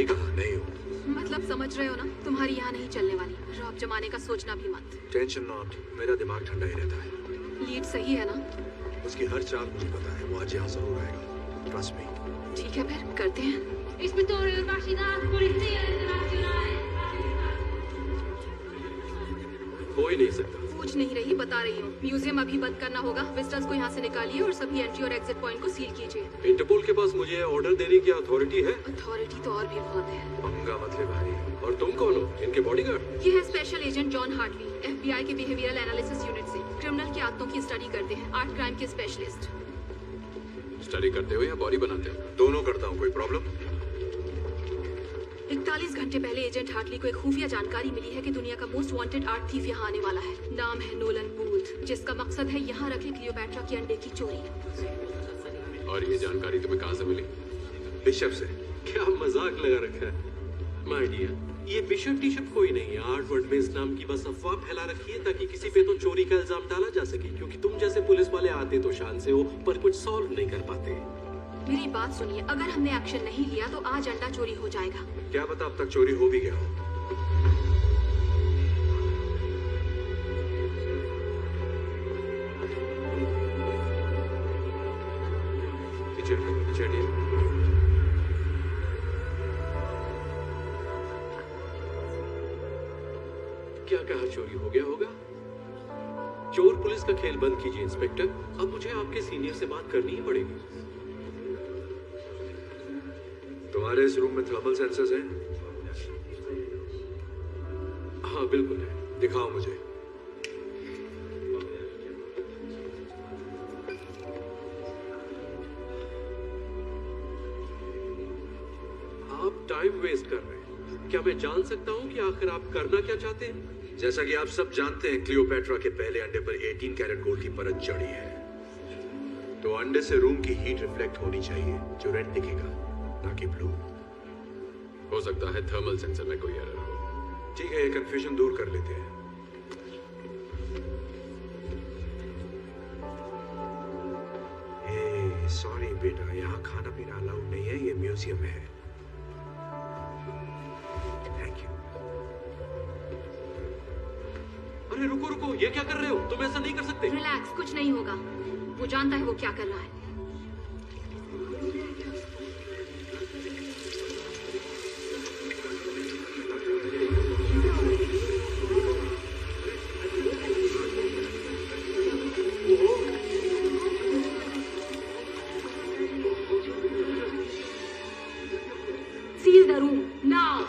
नहीं कहा, नहीं हूँ। मतलब समझ रहे हो ना, तुम्हारी यहाँ नहीं चलने वाली। रॉब जमाने का सोचना भी मत। टेंशन नॉट, मेरा दिमाग ठंडा ही रहता है। लीड सही है ना? उसकी हर चाल मुझे पता है, वो आज यहाँ जरूर आएगा। Trust me. ठीक है फिर करते हैं। Ispettore Universidad Polizia Internazionale. हो ही नहीं सकता। पूछ नहीं रही, बता रही हूँ। म्यूजियम अभी बंद करना होगा। विजिटर्स को यहाँ से निकालिए और सभी एंट्री और एग्जिट पॉइंट को सील कीजिए। इंटरपोल के पास मुझे ऑर्डर देने की अथॉरिटी है? अथॉरिटी तो और भी बहुत है। पंगा मत ले भाई। और तुम कौन हो? इनके बॉडीगार्ड? ये है special agent John Hartley, FBI के बिहेवियरल एनालिसिस यूनिट से। क्रिमिनल की आदतों की स्टडी करते हैं। आर्ट क्राइम के स्पेशलिस्ट। स्टडी करते हो या बॉडी बनाते हो? दोनों करता हूँ। कोई प्रॉब्लम? 41 घंटे पहले एजेंट हार्टली को एक खुफिया जानकारी मिली है कि दुनिया का मोस्ट वांटेड आर्ट थीफ यहाँ आने वाला है। नाम है नोलन बूथ, जिसका मकसद है यहाँ रखे क्लियोपैट्रा के अंडे की चोरी। और ये जानकारी तुम्हें कहाँ से मिली? बिशप से। क्या मजाक लगा रखा है माय डियर। ये बिशप टिशप कोई नहीं है। आर्ट वर्ड में इस नाम की बस अफवाह फैला रखी है ताकि किसी पे तो चोरी का इल्जाम डाला जा सके, क्योंकि तुम जैसे पुलिस वाले आते तो शान से हो पर कुछ सॉल्व नहीं कर पाते। मेरी बात सुनिए, अगर हमने एक्शन नहीं लिया तो आज अंडा चोरी हो जाएगा। क्या पता अब तक चोरी हो भी गया हो। चलिए। क्या कहा चोरी हो गया होगा? चोर पुलिस का खेल बंद कीजिए इंस्पेक्टर। अब मुझे आपके सीनियर से बात करनी ही पड़ेगी। तुम्हारे इस रूम में थर्मल सेंसर्स हैं? हाँ बिल्कुल है। दिखाओ मुझे। आप टाइम वेस्ट कर रहे हैं। क्या मैं जान सकता हूँ कि आखिर आप करना क्या चाहते हैं? जैसा कि आप सब जानते हैं, क्लियोपैट्रा के पहले अंडे पर 18 कैरेट गोल्ड की परत चढ़ी है। तो अंडे से रूम की हीट रिफ्लेक्ट होनी चाहिए, जो रेड दिखेगा, ना कि ब्लू। हो सकता है थर्मल सेंसर में कोई एरर हो। ठीक है, ये कंफ्यूजन दूर कर लेते हैं। सॉरी बेटा, यहाँ खाना पीना अलाउड नहीं है, ये म्यूजियम है। Thank you. अरे रुको रुको, ये क्या कर रहे हो? तुम ऐसा नहीं कर सकते। रिलैक्स, कुछ नहीं होगा। वो जानता है वो क्या कर रहा है। Seal the room now.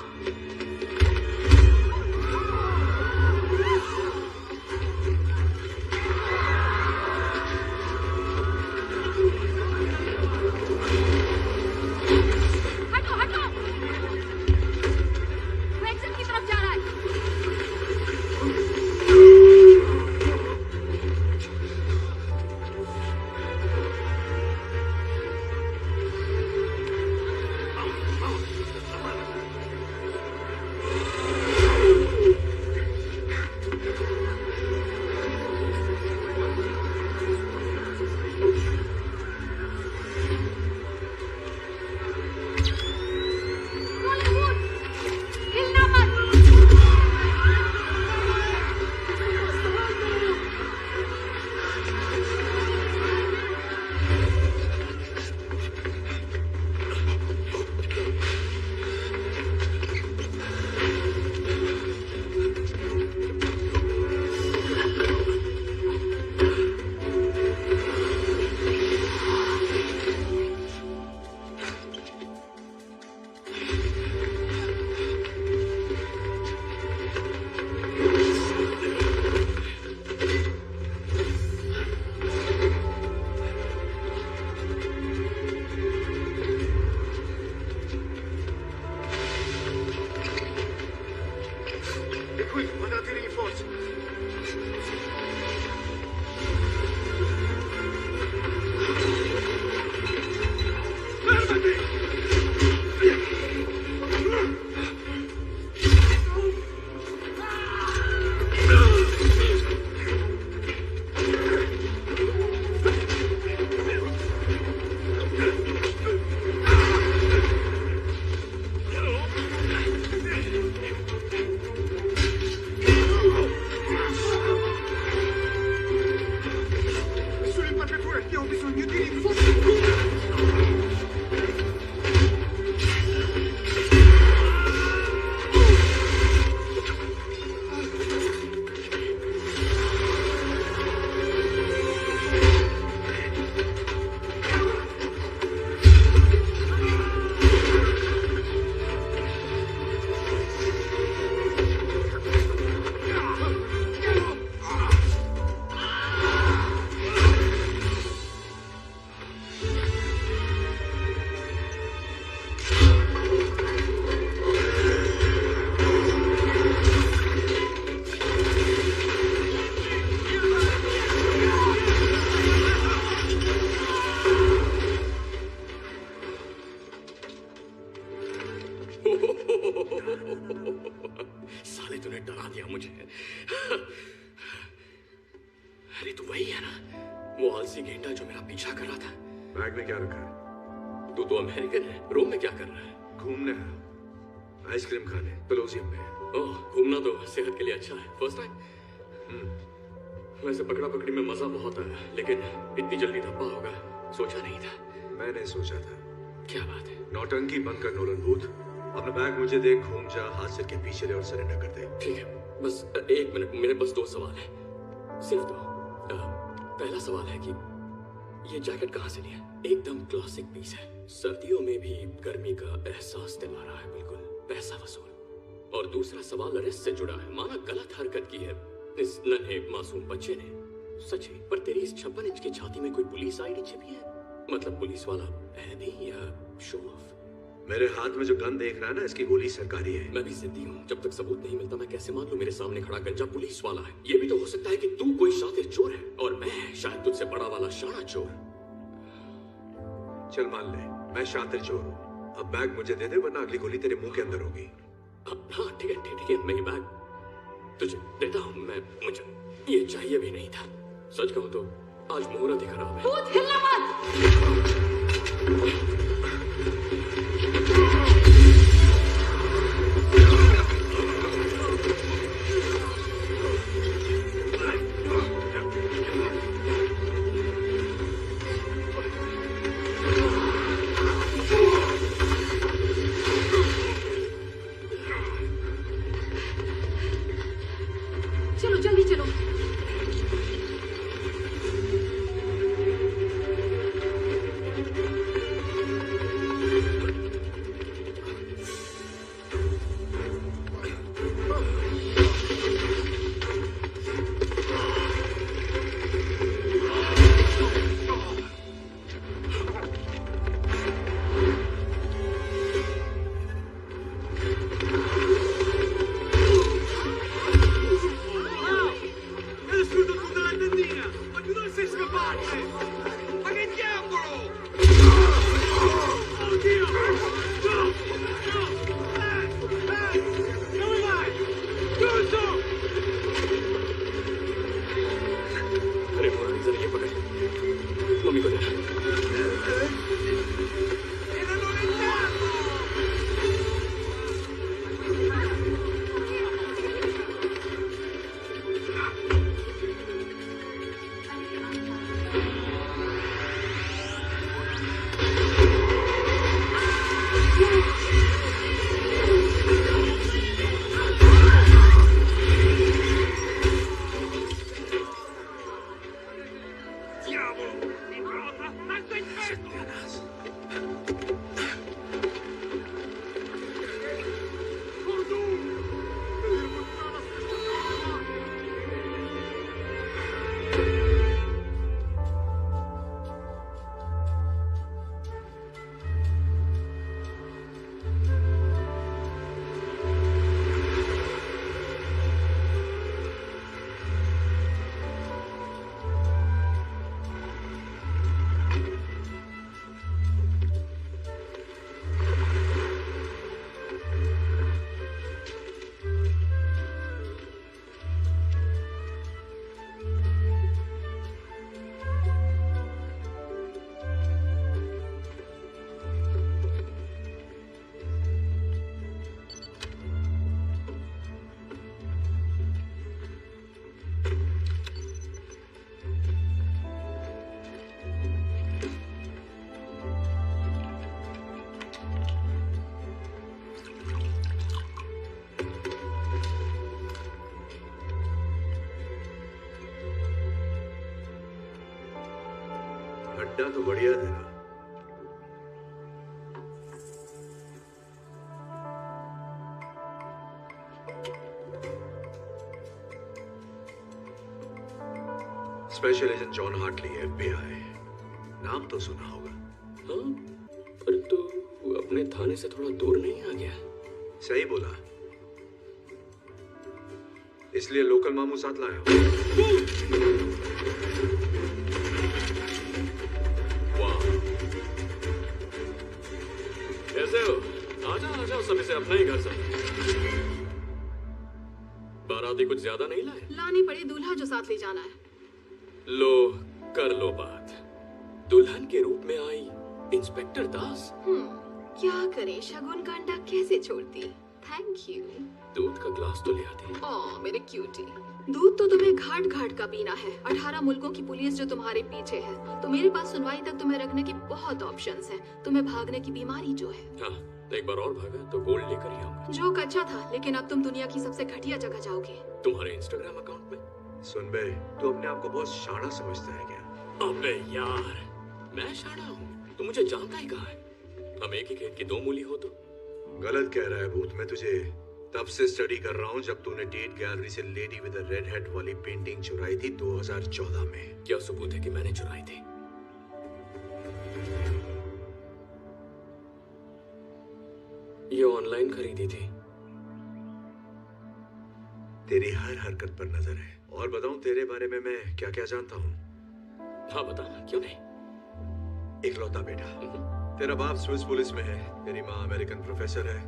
वो आलसी गेंडा जो मेरा पीछा कर रहा था। बैग में क्या रखा है? तू तो अमेरिकन है, रोम में क्या कर रहा है? घूमने है, आइसक्रीम खाने कोलोसियम में। ओह, घूमना तो सेहत के लिए अच्छा है। First time? वैसे पकड़ा पकड़ी में मजा बहुत आया, लेकिन इतनी जल्दी धब्बा होगा सोचा नहीं था। मैंने सोचा था। क्या बात है? नौटंकी बंद कर नोलन बूथ। अपना बैग मुझे दे, घूम जा, हाथ सिर के पीछे ले और सरेंडर कर दे। ठीक है, बस एक मिनट, मेरे बस 2 सवाल है, सिर्फ 2। पहला सवाल है कि ये जैकेट कहाँ से लिया? एकदम क्लासिक पीस है, सर्दियों में भी गर्मी का एहसास दिला रहा है, बिल्कुल पैसा वसूल। और दूसरा सवाल अरेस्ट से जुड़ा है। माना गलत हरकत की है इस नन्हे मासूम बच्चे ने, सच है, पर तेरी इस 56 इंच की छाती में कोई पुलिस आईडी छिपी है? मतलब पुलिस वाला है भी या शो ऑफ? मेरे हाथ में जो गन देख रहा है ना, इसकी गोली सरकारी है। मैं भी जिद्दी हूँ, जब तक सबूत नहीं मिलता मैं कैसे मान लूं मेरे सामने खड़ा गंजा पुलिस वाला है? ये भी तो हो सकता है कि तू कोई शातिर चोर है और मैं शायद तुझसे बड़ा वाला शाना चोर। चल मान ले मैं शातिर चोर हूँ। अब बैग मुझे दे दे, वरना अगली गोली तेरे मुंह के अंदर होगी। हाँ ठीक है, ठीक है, मैं ये बैग तुझे देता हूँ। मुझे ये चाहिए भी नहीं था। सच कहूँ तो आज मुहूर्त ही खराब है। भूत, हिलना मत। चलो जल्दी चलो। अरे मुरारी, जरा ये पकड़, मम्मी को देना। अड्डा तो बढ़िया था। Special agent John Hartley, FBI। नाम तो सुना होगा। हाँ, पर तो अपने थाने से थोड़ा दूर नहीं आ गया? सही बोला, इसलिए लोकल मामू साथ लाया हूं। कैसे हो? आजा आजा, सब इसे अपना ही घर समझ। बाराती कुछ ज्यादा नहीं लाए? लानी पड़ी दूल्हा जो साथ ले जाना है। लो, कर लो बात। दुल्हन के रूप में आई इंस्पेक्टर दास। क्या करे, शगुन का अंडा कैसे छोड़ती। Thank you. दूध का ग्लास तो ले आती। ओह मेरे क्यूटी, दूध तो तुम्हें घाट घाट का पीना है। 18 मुल्कों की पुलिस जो तुम्हारे पीछे है, तो मेरे पास सुनवाई तक तुम्हें रखने की बहुत ऑप्शंस हैं। तुम्हें भागने की बीमारी जो है। हाँ, एक बार और भागा तो गोल्ड लेकर ही आऊंगा। जोक अच्छा था, लेकिन अब तुम दुनिया की सबसे घटिया जगह जाओगे। तुम्हारे इंस्टाग्राम अकाउंट में। सुन बे, तू अपने आप को बहुत शाना समझता है क्या? अबे यार, मैं शाना हूँ, तू मुझे जानता ही कहाँ है? हम एक ही खेत की दो मूली हो तो। गलत कह रहा है भूत। मैं तुझे तब से स्टडी कर रहा हूँ जब तूने टेट गैलरी से लेडी विद रेड हेड वाली पेंटिंग चुराई थी 2014 में। क्या सबूत है कि मैंने चुराई थी? ये ऑनलाइन खरीदी थी। तेरी हर हरकत पर नजर है। और बताऊं तेरे बारे में मैं क्या क्या जानता हूँ? हाँ बताना, क्यों नहीं। इकलौता बेटा। तेरा बाप स्विस पुलिस में है, तेरी माँ अमेरिकन प्रोफेसर है।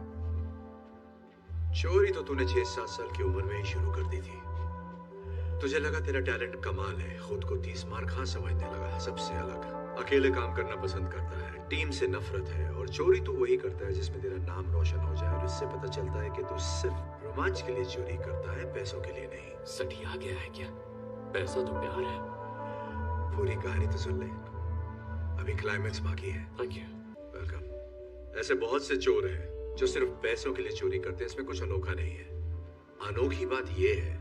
चोरी तो तूने 6-7 साल की उम्र में ही शुरू कर दी थी। तुझे लगा तेरा टैलेंट कमाल है, खुद को 30 मार खां समझने लगा, सबसे अलग। अकेले काम करना पसंद करता है, टीम से नफरत है, और चोरी तू वही करता है जिसमें तेरा नाम रोशन हो जाए। और इससे पता चलता है कि तू सिर्फ रोमांच के लिए चोरी करता है, पैसों के लिए नहीं। सठिया गया है क्या? पैसा तो प्यार है। पूरी कहानी तो सुन ले, अभी क्लाइमेक्स बाकी है। Thank you. वेलकम। ऐसे बहुत से चोर हैं जो सिर्फ पैसों के लिए चोरी करते हैं, इसमें कुछ अनोखा नहीं है। अनोखी बात यह है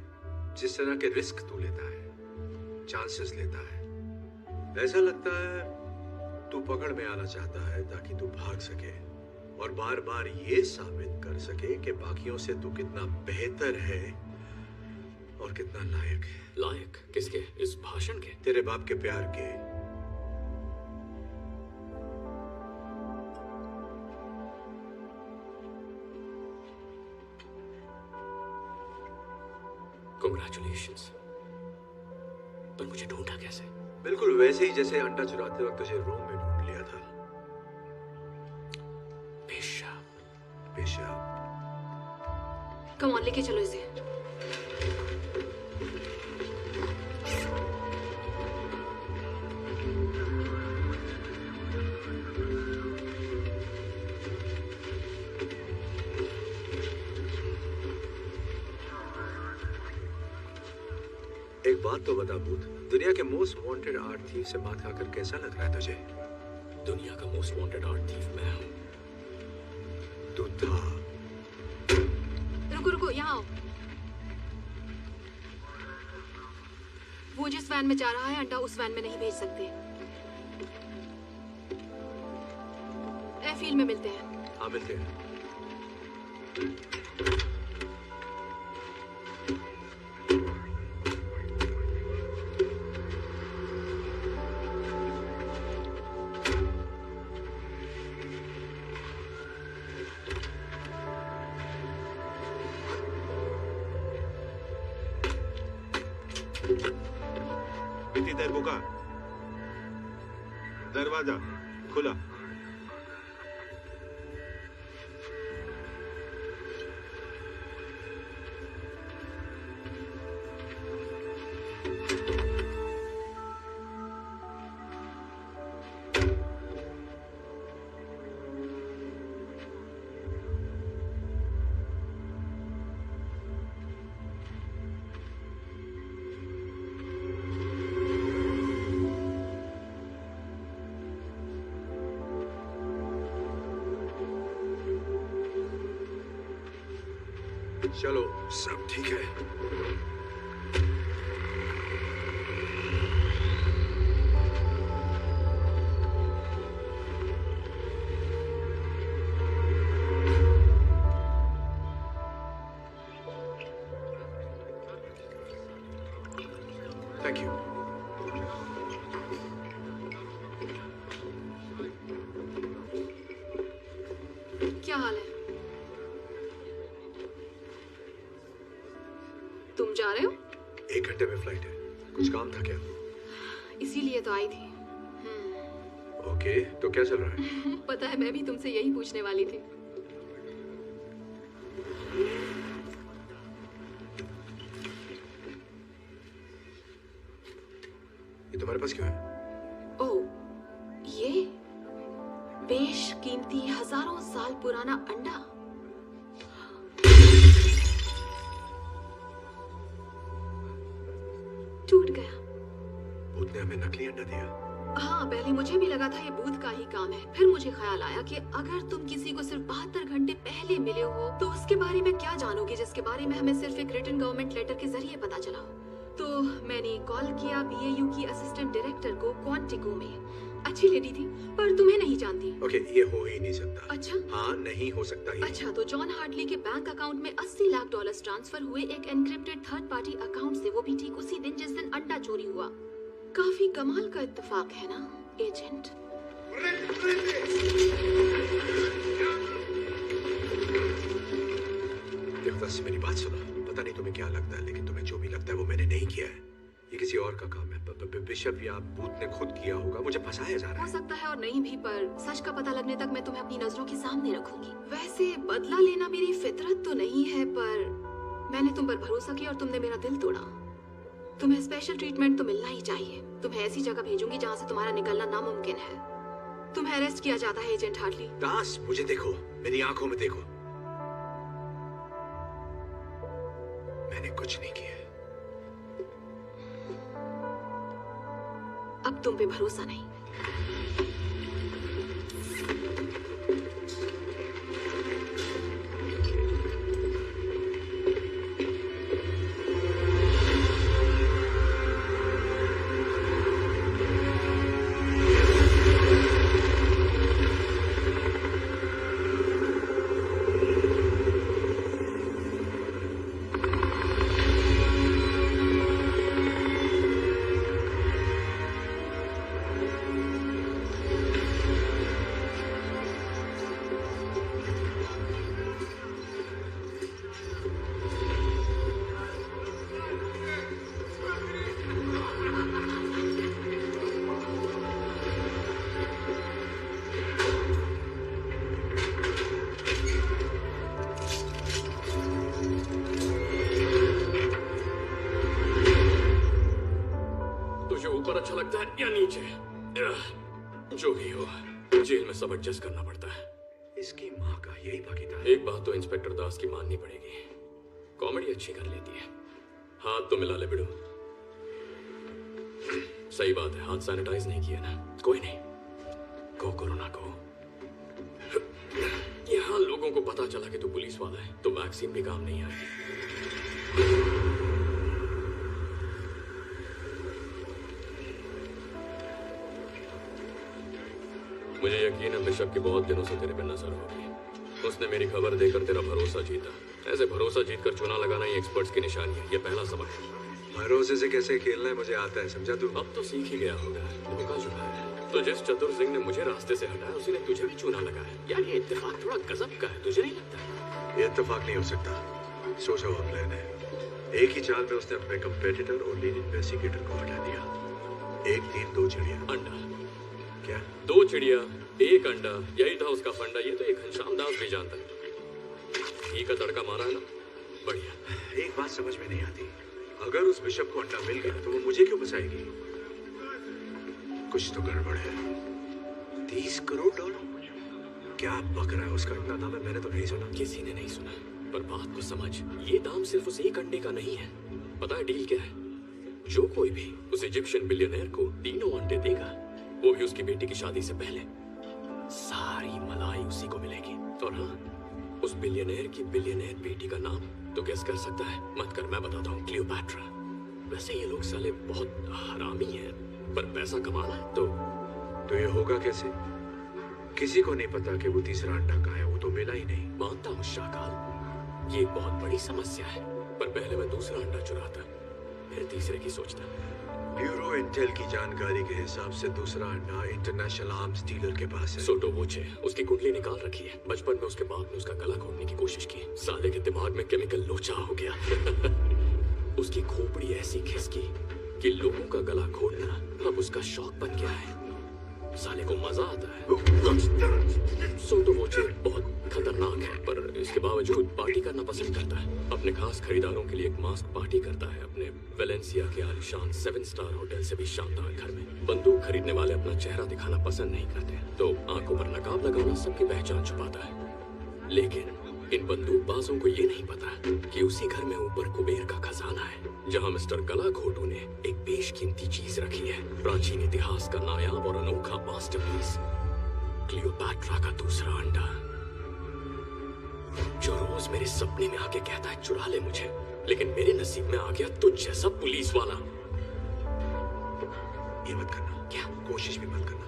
जिस तरह के रिस्क तू लेता है, चांसेस लेता है। ऐसा लगता है तू पकड़ में आना चाहता है ताकि तू भाग सके और बार बार ये साबित कर सके कि बाकियों से तू कितना बेहतर है और कितना लायक है। लायक किसके? इस भाषण के? तेरे बाप के प्यार के। Congratulations। पर मुझे ढूंढा कैसे? बिल्कुल वैसे ही जैसे अंडा चुराते वक्त तुझे रोम में ढूंढ लिया था। पेशाब। पेशाब। कम ऑन, लेके चलो इसे। एक बात तो बता भूत, दुनिया के मोस्ट वांटेड आर्ट थीव से मात खाकर कैसा लग रहा है तुझे? दुनिया का मोस्ट वांटेड आर्ट थीफ मैं हूं। तू था। रुको रुको, यहाँ आओ। वो जिस वैन में जा रहा है, अंडा उस वैन में नहीं भेज सकते। एयरफील्ड में मिलते हैं। हाँ मिलते हैं। कितनी देर रुका? दरवाजा खुला। चलो, सब ठीक है। Thank you. क्या हाल है? तुम जा रहे हो? 1 घंटे में फ्लाइट है। कुछ काम था क्या? इसीलिए तो आई थी। ओके, तो क्या चल रहा है? पता है, मैं भी तुमसे यही पूछने वाली थी। ये तुम्हारा तुम्हारे पास क्यों है? ओह, ये बेशकीमती हजारों साल पुराना अंडा। टूट गया। भूत ने हमें नकली अंडा दिया। हाँ, पहले मुझे भी लगा था ये भूत का ही काम है। फिर मुझे ख्याल आया कि अगर तुम किसी को सिर्फ 72 घंटे पहले मिले हो तो उसके बारे में क्या जानोगे जिसके बारे में हमें सिर्फ एक रिटन गवर्नमेंट लेटर के जरिए पता चला। तो मैंने कॉल किया बीएयू की असिस्टेंट डायरेक्टर को क्वांटिको में। अच्छी लेडी थी पर तुम्हें नहीं जानती। ओके, ये हो ही नहीं सकता। अच्छा, हाँ, नहीं हो सकता ही। अच्छा, तो जॉन हार्टली के बैंक अकाउंट में $80 लाख ट्रांसफर हुए एक एनक्रिप्टेड थर्ड पार्टी अकाउंट से, वो भी ठीक उसी दिन जिस दिन अंडा चोरी हुआ। काफी कमाल का इत्तेफाक है ना एजेंट? बस मेरी बात सुनो। पता नहीं तुम्हें क्या लगता है, लेकिन तुम्हें जो भी लगता है वो मैंने नहीं किया है। ये किसी और का काम है। बिशप या भूत ने खुद किया होगा। मुझे फंसाया जा रहा हो है। सकता है और नहीं भी, पर सच का पता लगने तक मैं तुम्हें अपनी नजरों के सामने रखूंगी। वैसे बदला लेना मेरी फितरत तो नहीं है, पर मैंने तुम पर भरोसा किया और तुमने मेरा दिल तोड़ा। तुम्हें स्पेशल ट्रीटमेंट तो मिलना ही चाहिए। तुम्हें ऐसी जगह भेजूंगी जहाँ से तुम्हारा निकलना नामुमकिन है। तुम्हें अरेस्ट किया जाता है एजेंट हार्टली। दास, मुझे देखो, मेरी आंखों में देखो। मैंने कुछ नहीं किया। अब तुम पे भरोसा नहीं। अच्छा लगता है या नीचे, जो भी हो, जेल में सब एडजस्ट करना पड़ता है। इसकी माँ का यही बाकी था। एक बात तो इंस्पेक्टर दास की माननी पड़ेगी, कॉमेडी अच्छी कर लेती है। हाथ तो मिला ले बिड़ू। सही बात है, हाथ सैनिटाइज नहीं किया ना। कोई नहीं, को कोरोना को। यहाँ लोगों को पता चला कि तू पुलिस वाला है तो वैक्सीन भी काम नहीं आएगी। मुझे यकीन है बिशप की बहुत दिनों से तेरे पे नजर होगी। उसने मेरी खबर देकर तेरा भरोसा जीता। ऐसे भरोसा जीतकर चुना लगाना ही एक्सपर्ट्स की निशानी है। ये पहला सबक है। भरोसे से कैसे खेलना है मुझे आता है, समझा तू? अब तो सीख ही गया होगा। धोखा चुका है तो जिस चतुर सिंह ने मुझे रास्ते से हटाया उसी ने तुझे भी चुना लगाया। यार ये इत्तेफाक थोड़ा गजब का है, तुझे नहीं लगता? ये इत्तेफाक नहीं हो सकता, सोचा हुआ प्लान है। एक ही चाल में उसने अपने कंपेटिटर और लीड इन्वेस्टिगेटर को हटा दिया। एक तीर दो चिड़िया। अंडा क्या? दो चिड़िया एक अंडा, यही था उसका फंडा। ये तो एक घनश्याम दास भी जानता है। घी का तड़का मारा है ना, बढ़िया। एक बात समझ में नहीं आती, अगर उस बिशप को अंडा मिल गया तो वो मुझे क्यों बचाएगी? कुछ तो गड़बड़ है। 30 करोड़ डॉलर? क्या बक रहा है? उसका इतना दाम है, मैंने तो नहीं सुना। किसी ने नहीं सुना, पर बात को समझ। ये दाम सिर्फ उस एक अंडे का नहीं है। पता है डील क्या है? जो कोई भी उस इजिप्शियन बिलियनर को तीनों अंडे देगा, वो भी उसकी बेटी की शादी से पहले, सारी मलाई उसी को मिलेगी। और हाँ, उस बिलियनर की बिलियनर बेटी का नाम तो गेस कर सकता है? मत कर, मैं बताता हूँ। क्लियोपैट्रा। वैसे ये लोग साले बहुत हरामी हैं, पर पैसा कमाना है तो ये होगा कैसे? किसी को नहीं पता कि वो तीसरा अंडा कहाँ है। वो तो मिला ही नहीं। मानता हूँ शाकाल, ये एक बहुत बड़ी समस्या है, पर पहले मैं दूसरा अंडा चुराता, फिर तीसरे की सोचता। ब्यूरो इंटेल की जानकारी के हिसाब से दूसरा अंडा इंटरनेशनल आर्म्स डीलर के पास है। सोटो वोचे, उसकी कुंडली निकाल रखी है। बचपन में उसके बाप ने उसका गला घोटने की कोशिश की, साले के दिमाग में केमिकल लोचा हो गया। उसकी खोपड़ी ऐसी खिसकी कि लोगों का गला घोटना अब उसका शौक बन गया है। साले को मजा आता है। सो तो वो जेल बहुत खतरनाक है, पर इसके बावजूद पार्टी करना पसंद करता है। अपने खास खरीदारों के लिए एक मास्क पार्टी करता है, अपने वेलेंसिया के आलीशान 7 स्टार होटल से भी शानदार घर में। बंदूक खरीदने वाले अपना चेहरा दिखाना पसंद नहीं करते, तो आंखों पर नकाब लगाना सबकी पहचान छुपाता है। लेकिन इन बंदूकबाजों को ये नहीं पता कि उसी घर में ऊपर कुबेर का खजाना है, जहां मिस्टर गलाघोटू ने एक बेशकीमती चीज रखी है, प्राचीन इतिहास का नायाब और अनोखा मास्टरपीस, क्लियोपैट्रा का दूसरा अंडा, जो रोज मेरे सपने में आके कहता है चुरा ले मुझे, लेकिन मेरे नसीब में आ गया तुझ जैसा पुलिस वाला। ये मत करना। क्या? कोशिश भी मत करना।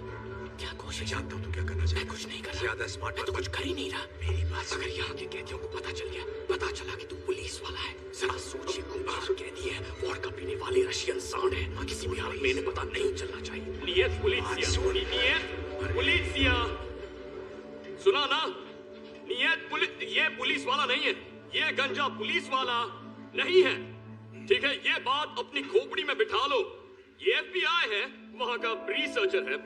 क्या कोशिश? जानता हूँ तू क्या करना चाहिए। मैं कुछ नहीं कर रहा। ज्यादा स्मार्ट मैं तो कुछ कर ही नहीं रहा। मेरी बात अगर यहाँ के कैदियों को पता चल गया, पता चला कि तू पुलिस वाला है, जरा सोचिए, कुंभार कैदी है, वोडका पीने वाले रशियन सांड है, किसी भी हाल में इन्हें पता नहीं चलना चाहिए। नियत पुलिसिया, नियत पुलिसिया, सुना ना? नियत पुलिस, ये पुलिस वाला नहीं है, ये गंजा पुलिस वाला नहीं है, ठीक है? ये बात अपनी खोपड़ी में बिठा लो। ये FBI है, वहाँ का रिसर्चर है,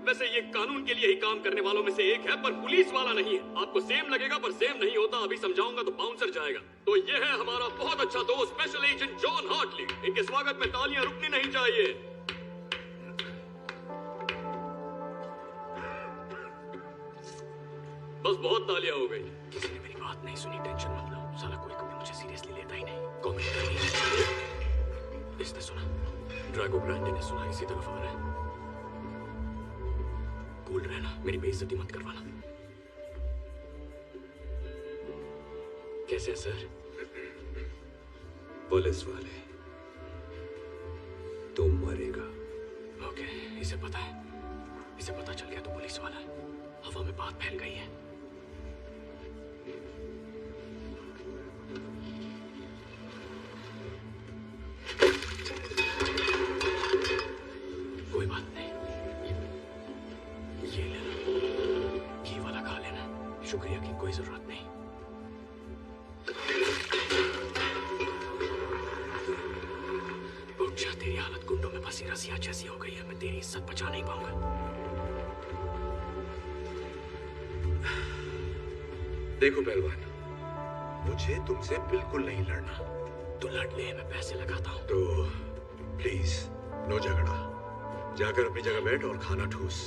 वैसे ये कानून के लिए ही काम करने वालों में से एक है, पर पुलिस वाला नहीं है। आपको सेम लगेगा पर सेम नहीं होता, अभी समझाऊंगा तो बाउंसर जाएगा। तो ये है हमारा बहुत अच्छा दोस्त स्पेशल एजेंट जॉन हार्टली। इनके स्वागत में तालियां रुकनी नहीं चाहिए। बस बहुत तालियां हो गई। किसी ने मेरी बात नहीं सुनी, टेंशन मत लो, साला कोई कभी मुझे सीरियसली लेता ही नहीं। कमेंट कर दिया। इसने सुना, ड्रैगो ग्रांडे ने सुना, इसी तरफ आ रहा है। कूल रहना, मेरी बेइज्जती मत करवाना। कैसे है सर? पुलिस वाले, तुम मरेगा। ओके, इसे पता है, इसे पता चल गया तो पुलिस वाला है। हवा में बात फैल गई है। कोई बात नहीं, ये लेना, घी वाला खा लेना, शुक्रिया की कोई जरूरत नहीं। उठ जा, तेरी हालत गुंडों में फंसी रसिया जैसी हो गई है, मैं तेरी इज्जत बचा नहीं पाऊंगा। देखो पहलवान, मुझे तुमसे बिल्कुल नहीं लड़ना। तो लड़ ले, मैं पैसे लगाता हूँ। तो प्लीज नो झगड़ा, जाकर अपनी जगह बैठ और खाना ठूस।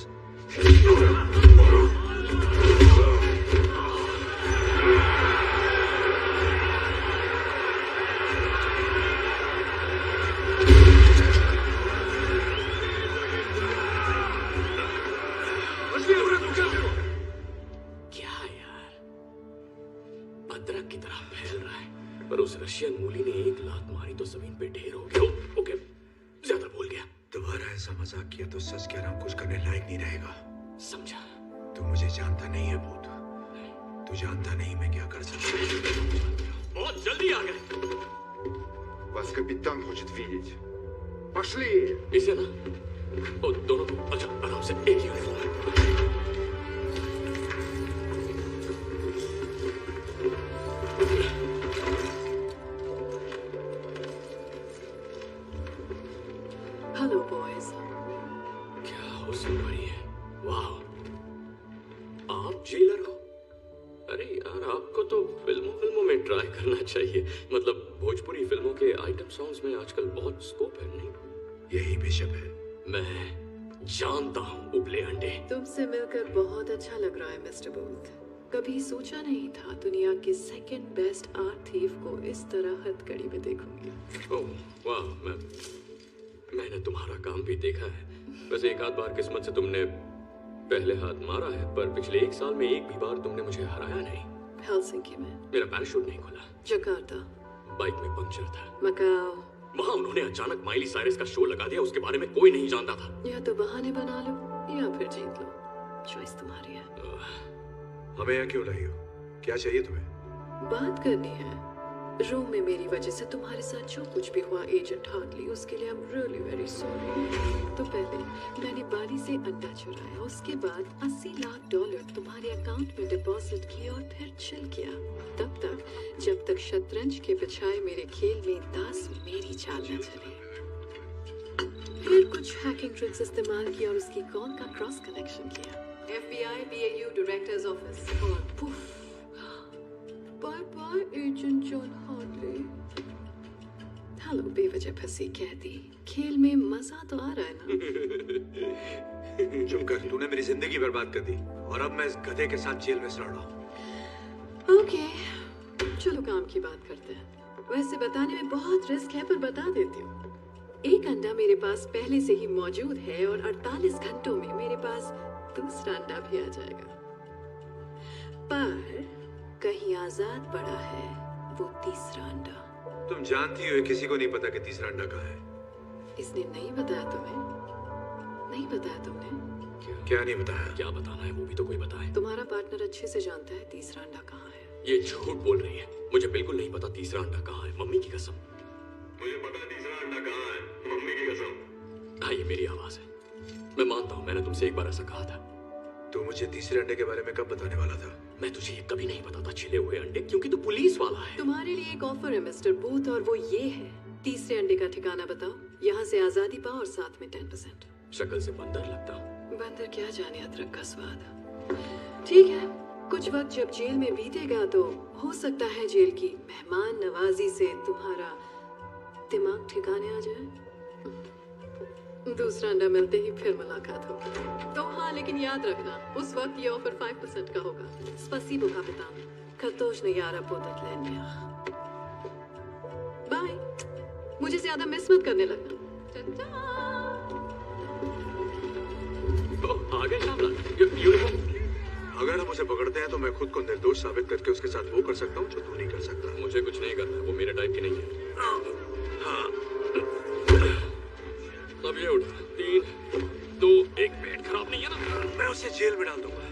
क्या यार, अदरक की तरह फैल रहा है, पर उस रशियन मूली ने एक लात मारी तो जमीन पे ढेर हो गया। ओके, ज्यादा बोल गया। दोबारा ऐसा मजाक किया तो सच कह रहा हूं, कुछ करने लायक नहीं रहेगा। समझा? तू मुझे जानता नहीं है भूत, तू जानता नहीं मैं क्या कर सकता हूं। बहुत जल्दी आ गए। Вас капитан хочет видеть. Пошли! इसे ना, ओ दोनों को, अच्छा आराम से, एक यूनिफॉर्म। Hello boys. क्या हुस्न भरी है, वाह। आप जेलर हो? अरे यार, आपको तो फिल्मों में ट्राई करना चाहिए। मतलब भोजपुरी फिल्मों के आइटम सॉन्ग्स में आजकल बहुत स्कोप है, नहीं? यही बिशप है। मैं जानता हूँ उबले अंडे। तुमसे मिलकर बहुत अच्छा लग रहा है मिस्टर बूथ। कभी सोचा नहीं था दुनिया के सेकंड बेस्ट आर्ट थीफ को इस तरह हथकड़ी में देखूंगी। ओह वाह, मैंने तुम्हारा काम भी देखा है। वैसे एक आध बार किस्मत से तुमने पहले हाथ मारा है, पर पिछले 1 साल में एक भी बार तुमने मुझे हराया नहीं। हेलसिंकी में, मेरा पैराशूट नहीं खुला, जकार्ता, बाइक में पंक्चर था, मकाओ। वहाँ उन्होंने अचानक माइली साइरस का शो लगा दिया, उसके बारे में कोई नहीं जानता था। या तो बहाने बना लो या फिर जीत लो, चॉइस तुम्हारी है। हमें यहाँ क्यों लाई हो? क्या चाहिए तुम्हें? बात करनी है। रूम में मेरी वजह से तुम्हारे साथ जो कुछ भी हुआ एजेंट हार्टली, उसके लिए I am really very sorry. तो पहले मैंने बाली से अंडा चुराया, उसके बाद $80 लाख तुम्हारे अकाउंट में डिपॉजिट किया और फिर चिल किया, तब तक जब तक शतरंज के बजाय मेरे खेल में दास मेरी चाल न चले। फिर कुछ हैकिंग ट्रिक्स इस्तेमाल किया और उसकी कॉल का क्रॉस कनेक्शन किया। FBI BAU डायरेक्टर्स ऑफिस और poof, bye bye agent John Hartley. Hello बेवजह फंसी कहती, खेल में मजा तो आ रहा है ना? चुप कर, तूने मेरी जिंदगी बर्बाद कर दी और अब मैं इस गधे के साथ जेल में सड़ रहा हूँ। ओके, चलो काम की बात करते हैं। वैसे बताने में बहुत रिस्क है पर बता देती हूँ। एक अंडा मेरे पास पहले से ही मौजूद है और 48 घंटों में मेरे पास दूसरा अंडा भी आ जाएगा। पर कहीं आजाद पड़ा है वो तीसरा अंडा। तुम जानती हो किसी को नहीं पता कि तीसरा अंडा कहाँ है। इसने नहीं बताया तुम्हें? नहीं बताया तुमने? क्या नहीं बताया? क्या बताना है वो भी तो कोई बताए। तुम्हारा पार्टनर अच्छे से जानता है तीसरा अंडा कहाँ है। ये झूठ बोल रही है, मुझे बिल्कुल नहीं पता तीसरा अंडा कहाँ है, मम्मी की कसम। मुझे पता है तीसरा अंडा कहाँ है, मम्मी की कसम। हाँ, ये मेरी आवाज है। मैं मानता हूँ मैंने तुमसे एक बार ऐसा कहा था। तू मुझे तीसरे अंडे के बारे में कब बताने वाला था? मैं तुझे ये कभी नहीं बताता छिले हुए अंडे, क्योंकि तू पुलिस वाला है। तुम्हारे लिए एक ऑफर है मिस्टर बूथ और वो ये है, तीसरे अंडे का ठिकाना बताओ, यहाँ से आजादी पाओ और साथ में 10%। शक्ल से बंदर लगता हूँ। बंदर क्या जाने अदरक का स्वाद। ठीक है, कुछ वक्त जब जेल में बीतेगा तो हो सकता है जेल की मेहमान नवाजी से तुम्हारा दिमाग ठिकाने आ जाए। दूसरा अंडा मिलते ही फिर मुलाकात होगी। तो हाँ, लेकिन याद रखना उस वक्त ये ऑफर 5% का होगा। स्पसीबो कापितान, खतोश यारा पोतत लेनिया। बाय, मुझे ज्यादा मिस मत करने लगना। आ गए यूनिफॉर्म। अगर हम उसे पकड़ते हैं तो मैं खुद को निर्दोष साबित करके उसके साथ वो कर सकता हूँ जो तू नहीं कर सकता। मुझे कुछ नहीं करना है, वो मेरे टाइप की नहीं है। हाँ, अब ये उठ, 3, 2, 1, पेट खराब नहीं है ना? मैं उसे जेल में डाल दूंगा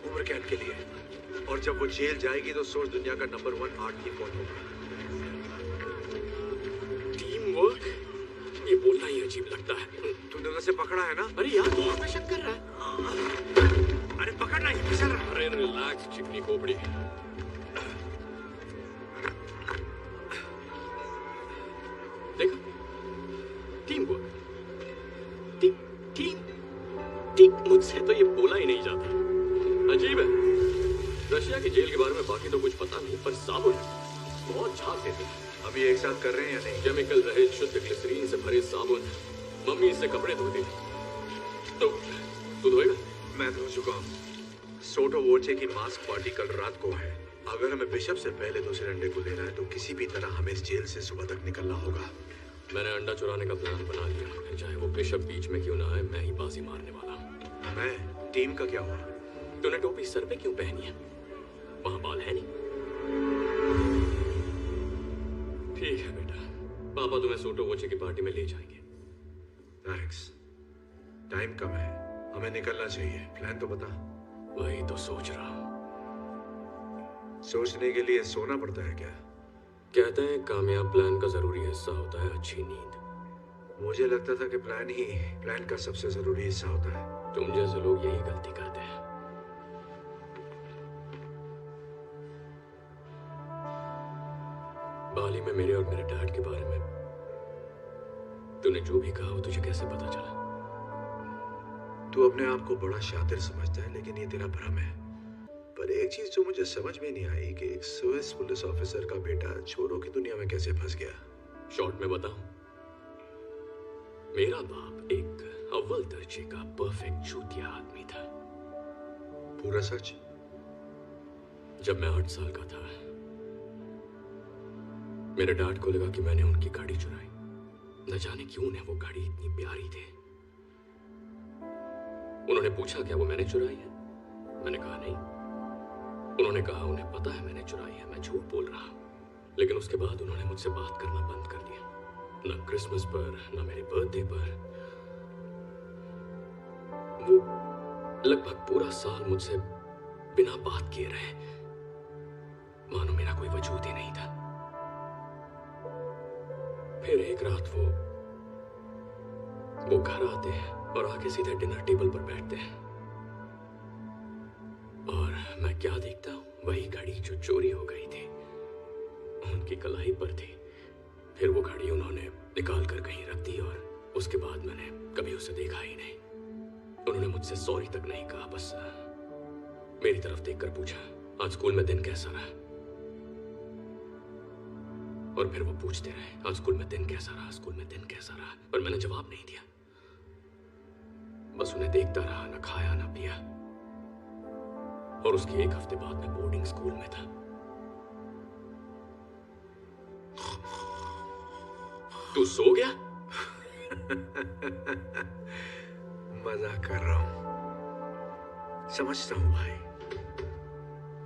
उम्र कैद के लिए। और जब वो जेल जाएगी तो सोच दुनिया का नंबर 1 आर्ट की कौन होगा। टीम वर्क, ये बोलना ही अजीब लगता है। तूने उसे पकड़ा है ना? अरे यार, तू मुझ पे शक कर रहा है। अरे पकड़ना ही फिसल रहा। अरे रिलैक्स चिकनी खोपड़ी। देखा, टीम वर्क, टीम मुझसे तो ये बोला ही नहीं जाता। अजीब है। रशिया की जेल के बारे में बाकी तो कुछ पता नहीं, पर साबुन बहुत झाग देते हैं। अभी एक साथ कर रहे हैं या नहीं? केमिकल रहित शुद्ध ग्लिसरीन से भरे साबुन, मम्मी इससे कपड़े धोती। तो तू धोएगा? मैं धो चुका हूँ। सोटो वोचे की मास्क पार्टी कल रात को है। अगर हमें बिशप से पहले दूसरे अंडे को लेना है तो किसी भी तरह हमें इस जेल से सुबह तक निकलना होगा। मैंने अंडा चुराने का प्लान बना लिया, फिर चाहे वो बिशप बीच में क्यों ना आए, मैं ही बाजी मारने वाला हूँ। मैं? टीम का क्या हुआ? तूने टोपी सर पे क्यों पहनी है? वहां बाल है नहीं? ठीक है बेटा, पापा तुम्हें सोटो वोचे की पार्टी में ले जाएंगे। थैंक्स। टाइम कम है, हमें निकलना चाहिए। प्लान तो बता। वही तो सोच रहा हूँ। सोचने के लिए सोना पड़ता है क्या? कहते हैं कामयाब प्लान का जरूरी हिस्सा होता है अच्छी नींद। मुझे लगता था कि प्लान का सबसे जरूरी हिस्सा होता है। तुम जैसे लोग यही गलती करते हैं। बाली में मेरे और मेरे डैड के बारे में तूने जो भी कहा वो तुझे कैसे पता चला? तू अपने आप को बड़ा शातिर समझता है, लेकिन ये तेरा भ्रम है। पर एक चीज जो मुझे समझ में नहीं आई कि एक स्विस पुलिस ऑफिसर का बेटा छोरों की दुनिया में कैसे फंस गया। शॉर्ट में बताऊं, मेरा बाप एक अव्वल दर्जे का परफेक्ट चूतिया आदमी था। पूरा सच? जब मैं 8 साल का था, मेरे डैड को लगा कि मैंने उनकी गाड़ी चुराई। न जाने क्यों उन्हें वो गाड़ी इतनी प्यारी थी। उन्होंने पूछा क्या वो मैंने चुराई है? मैंने कहा नहीं। उन्होंने कहा उन्हें पता है मैंने चुराई है, मैं झूठ बोल रहा हूं। लेकिन उसके बाद उन्होंने मुझसे बात करना बंद कर दिया। न क्रिसमस पर, न मेरे बर्थडे पर। वो लगभग पूरा साल मुझसे बिना बात किए रहे, मानो मेरा कोई वजूद ही नहीं था। फिर एक रात वो घर आते हैं और आके सीधे डिनर टेबल पर बैठते हैं, और मैं क्या देखता हूँ, वही घड़ी जो चोरी हो गई थी उनकी कलाई पर थी। फिर वो घड़ी उन्होंने निकाल कर कहीं रख दी और उसके बाद मैंने कभी उसे देखा ही नहीं। उन्होंने मुझसे सॉरी तक नहीं कहा, बस मेरी तरफ देखकर पूछा, आज स्कूल में दिन कैसा रहा? और फिर वो पूछते रहे, आज स्कूल में दिन कैसा रहा, स्कूल में दिन कैसा रहा? पर मैंने जवाब नहीं दिया, बस उन्हें देखता रहा, ना खाया ना पिया। और उसके एक हफ्ते बाद मैं बोर्डिंग स्कूल में था। तू सो गया? मजाक कर रहा हूं, समझता हूं भाई,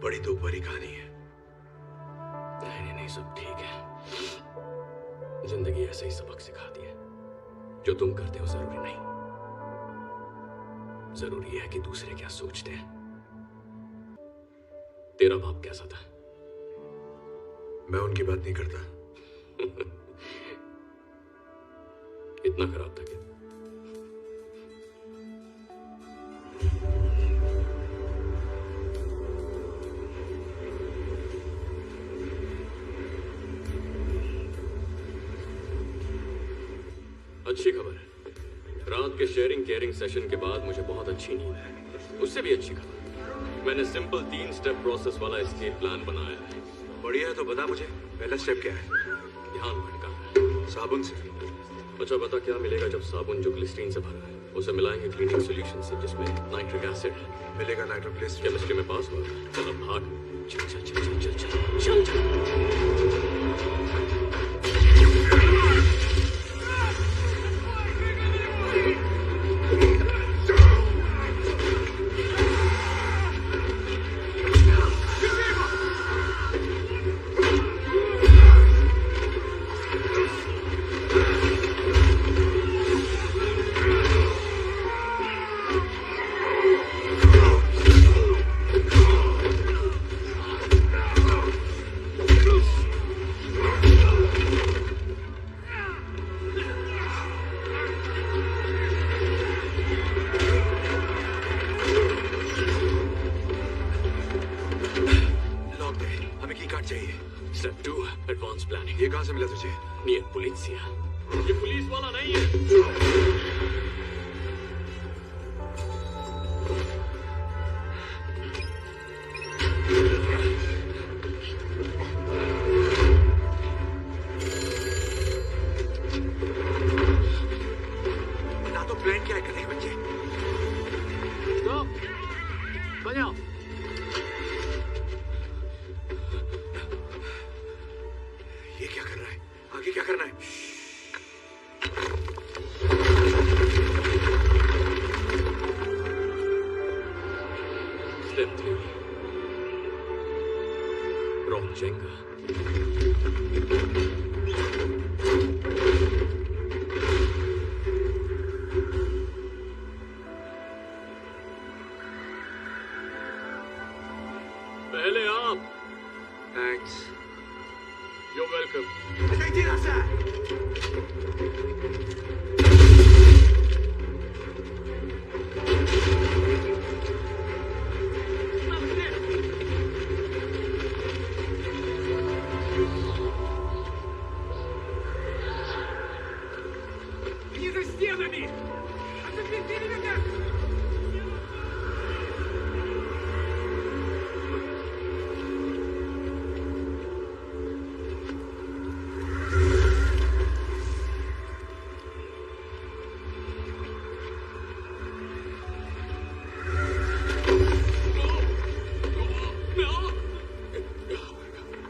बड़ी दो भरी कहानी है। नहीं नहीं, सब ठीक है। जिंदगी ऐसे ही सबक सिखाती है। जो तुम करते हो जरूरी नहीं, जरूरी है कि दूसरे क्या सोचते हैं। तेरा बाप कैसा था? मैं उनकी बात नहीं करता। इतना खराब था क्या? अच्छी खबर है, रात के शेयरिंग केयरिंग सेशन के बाद मुझे बहुत अच्छी नींद है। उससे भी अच्छी खबर, मैंने सिंपल 3 स्टेप प्रोसेस वाला एस्केप प्लान बनाया है। बढ़िया है, तो बता मुझे पहला स्टेप क्या है? ध्यान भटका साबुन से। अच्छा बता, क्या मिलेगा जब साबुन जो ग्लिसरीन से भरा है उसे मिलाएंगे क्लीनिंग सॉल्यूशन से जिसमें नाइट्रिक एसिड है? मिलेगा नाइट्रोग्लिसरीन। केमिस्ट्री में पास हुआ? चल अब भाग, चल चल चल चल चल चल चल चल। ये कहां से मिला तुझे? नियत पुलिसिया। ये पुलिस वाला नहीं है। ना तो प्लान क्या है करने के बच्चे? स्टॉप, बजाओ। ये क्या कर रहा है? आगे क्या करना है? Step 3, rock Jenga. पहले आप। Thanks. You're welcome. Не за стенами! Отопите меня!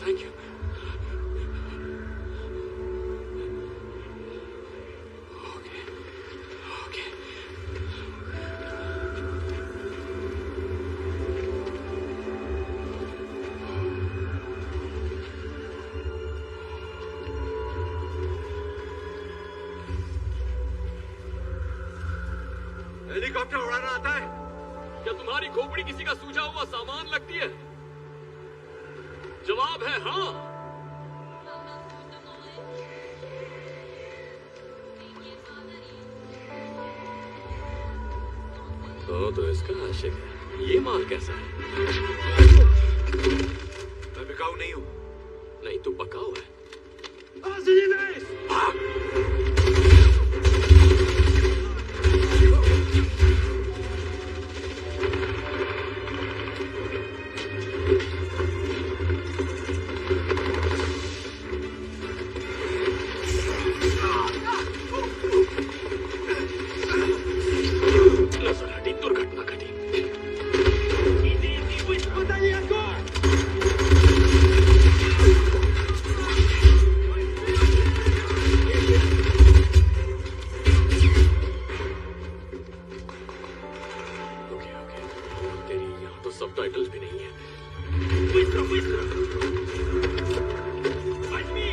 Thank you. Okay. Okay. Helicopter उड़ाना आता है? क्या तुम्हारी खोपड़ी किसी का सूझा हुआ सामान लगती है? जवाब है हाँ। तो इसका आशिक है। ये माल कैसा है? मैं बिकाऊ नहीं हूं। नहीं, तू पकाऊ है। सबटाइटल्स भी नहीं है। Bыстро, bыстро! Возьми!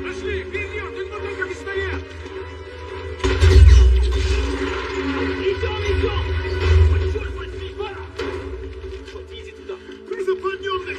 Пошли, вперед! Тут вот только пистолет! Идем, идем! Черт возьми, пора! Вот, иди туда! Западенный!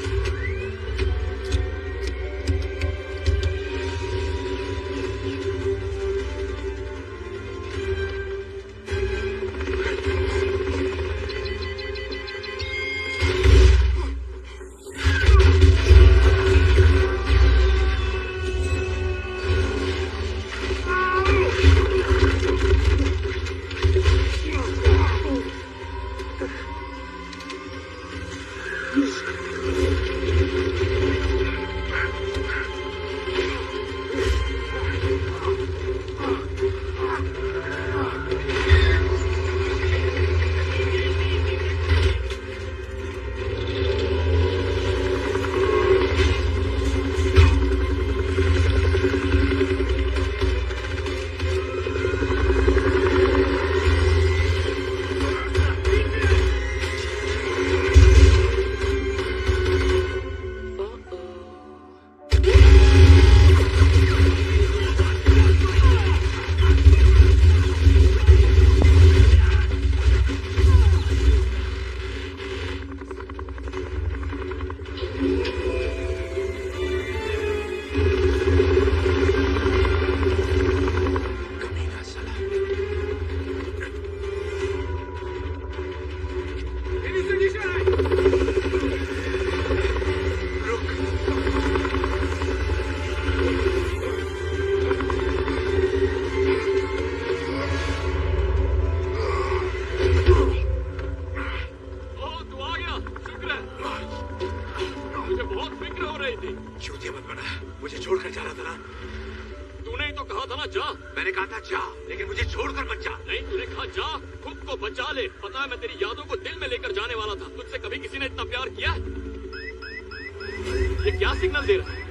चूतिया मत बना, मुझे छोड़कर जाना था ना। तूने ही तो कहा था ना जा। मैंने कहा था जा, लेकिन मुझे छोड़कर मत जा। नहीं, तूने कहा जा, खुद को बचा ले। पता है मैं तेरी यादों को दिल में लेकर जाने वाला था। तुझसे कभी किसी ने इतना प्यार किया? ये क्या सिग्नल दे रहा है?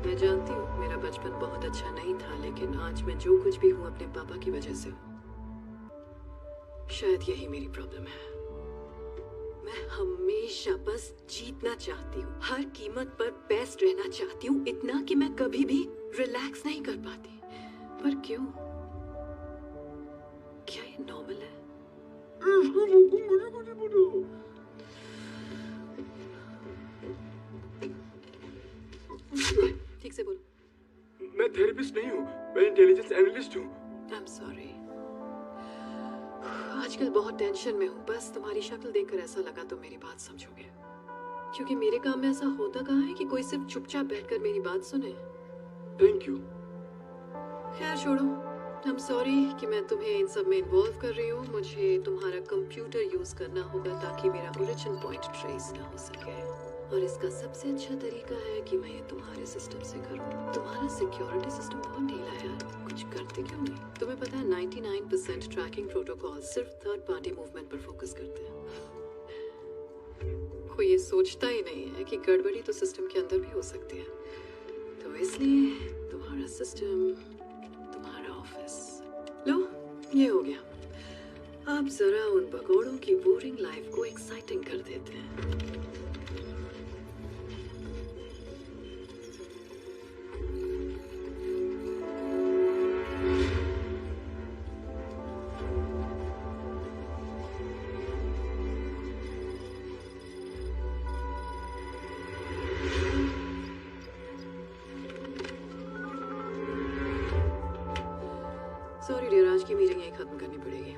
मैं जानती हूँ मेरा बचपन बहुत अच्छा नहीं था, लेकिन आज मैं जो कुछ भी हूँ अपने पापा की वजह से हूँ। शायद यही मेरी प्रॉब्लम है। मैं हमेशा बस जीतना चाहती हूँ, हर कीमत पर बेस्ट रहना चाहती हूँ, इतना कि मैं कभी भी रिलैक्स नहीं कर पाती। पर क्यों? क्या ये नॉर्मल है? ठीक से बोलो। मैं थेरेपिस्ट नहीं हूँ, मैं इंटेलिजेंस एनालिस्ट हूँ। I'm sorry। आजकल बहुत टेंशन में हूँ। बस तुम्हारी शक्ल देखकर ऐसा लगा तो मेरी बात समझोगे, क्योंकि मेरे काम में ऐसा होता कहाँ है कि कोई सिर्फ चुपचाप बैठकर मेरी बात सुने। Thank you. खैर छोड़ो। I'm sorry कि मैं तुम्हें इन सब में इन्वॉल्व कर रही हूँ। मुझे तुम्हारा कंप्यूटर यूज करना होगा ताकि मेरा ओरिजिन पॉइंट ट्रेस ना हो सके, और इसका सबसे अच्छा तरीका है कि मैं ये तुम्हारे सिस्टम से करूँ। तुम्हारा सिक्योरिटी सिस्टम बहुत ढीला है यार, कुछ करते क्यों नहीं? तुम्हें पता है 99% ट्रैकिंग प्रोटोकॉल सिर्फ थर्ड पार्टी मूवमेंट पर फोकस करते हैं। कोई ये सोचता ही नहीं है कि गड़बड़ी तो सिस्टम के अंदर भी हो सकती है। तो इसलिए तुम्हारा सिस्टम, तुम्हारा ऑफिस, लो ये हो गया। अब जरा उन पकौड़ों की बोरिंग लाइफ को एक्साइटिंग कर देते हैं। सॉरी डियर, आज की मीटिंग यहीं खत्म करनी पड़ेगी।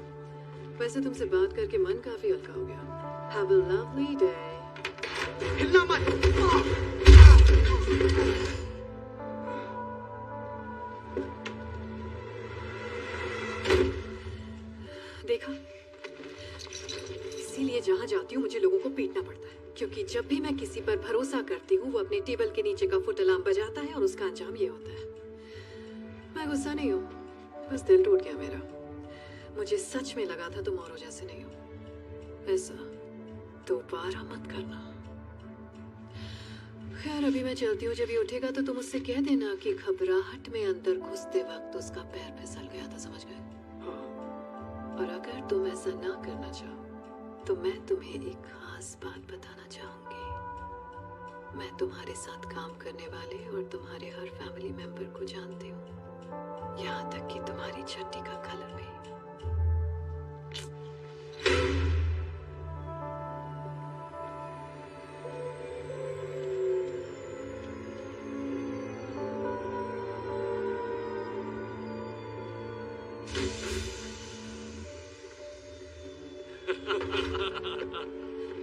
वैसे तुमसे बात करके मन काफी हल्का हो गया। Have a lovely day. हिलना मत। देखा, इसीलिए जहां जाती हूँ मुझे लोगों को पीटना पड़ता है, क्योंकि जब भी मैं किसी पर भरोसा करती हूँ वो अपने टेबल के नीचे का फुट अलार्म बजाता है और उसका अंजाम ये होता है। मैं गुस्सा नहीं हूँ, बस दिल टूट गया मेरा। मुझे सच में लगा था तुम औरों जैसे नहीं हो। ऐसा दोबारा मत करना। खैर अभी मैं चलती हूँ, जब ये उठेगा तो तुम उससे कह देना कि घबराहट में अंदर घुसते वक्त उसका पैर फिसल गया था, समझ गए? और अगर तुम ऐसा ना करना चाहो तो मैं तुम्हें एक खास बात बताना चाहूंगी। मैं तुम्हारे साथ काम करने वाले और तुम्हारे हर फैमिली मेंबर को जानती हूँ, यहाँ तक कि तुम्हारी चड्डी का कलर भी।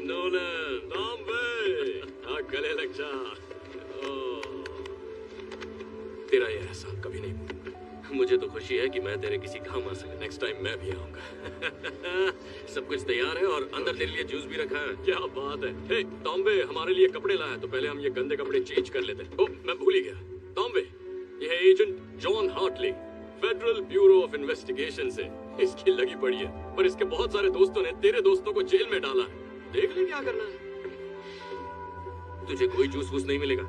नोलन, बॉम्बे, गले लग जा। तेरा ये एहसान कभी नहीं भूलूंगा। मुझे तो खुशी है कि मैं तेरे किसी काम आ सके। नेक्स्ट टाइम मैं भी आऊंगा। सब कुछ तैयार है और अंदर तेरे लिए जूस भी रखा है। क्या बात है। हे टॉम्बे, हमारे लिए कपड़े लाया तो पहले हम ये गंदे कपड़े चेंज कर लेते। ओह, मैं भूल ही गया। टॉम्बे, ये है agent John Hartley, federal bureau of investigation से। इसकी लगी पड़ी है, पर इसके बहुत सारे दोस्तों ने तेरे दोस्तों को जेल में डाला है। देख ले क्या करना है। तुझे कोई जूस वूस नहीं मिलेगा।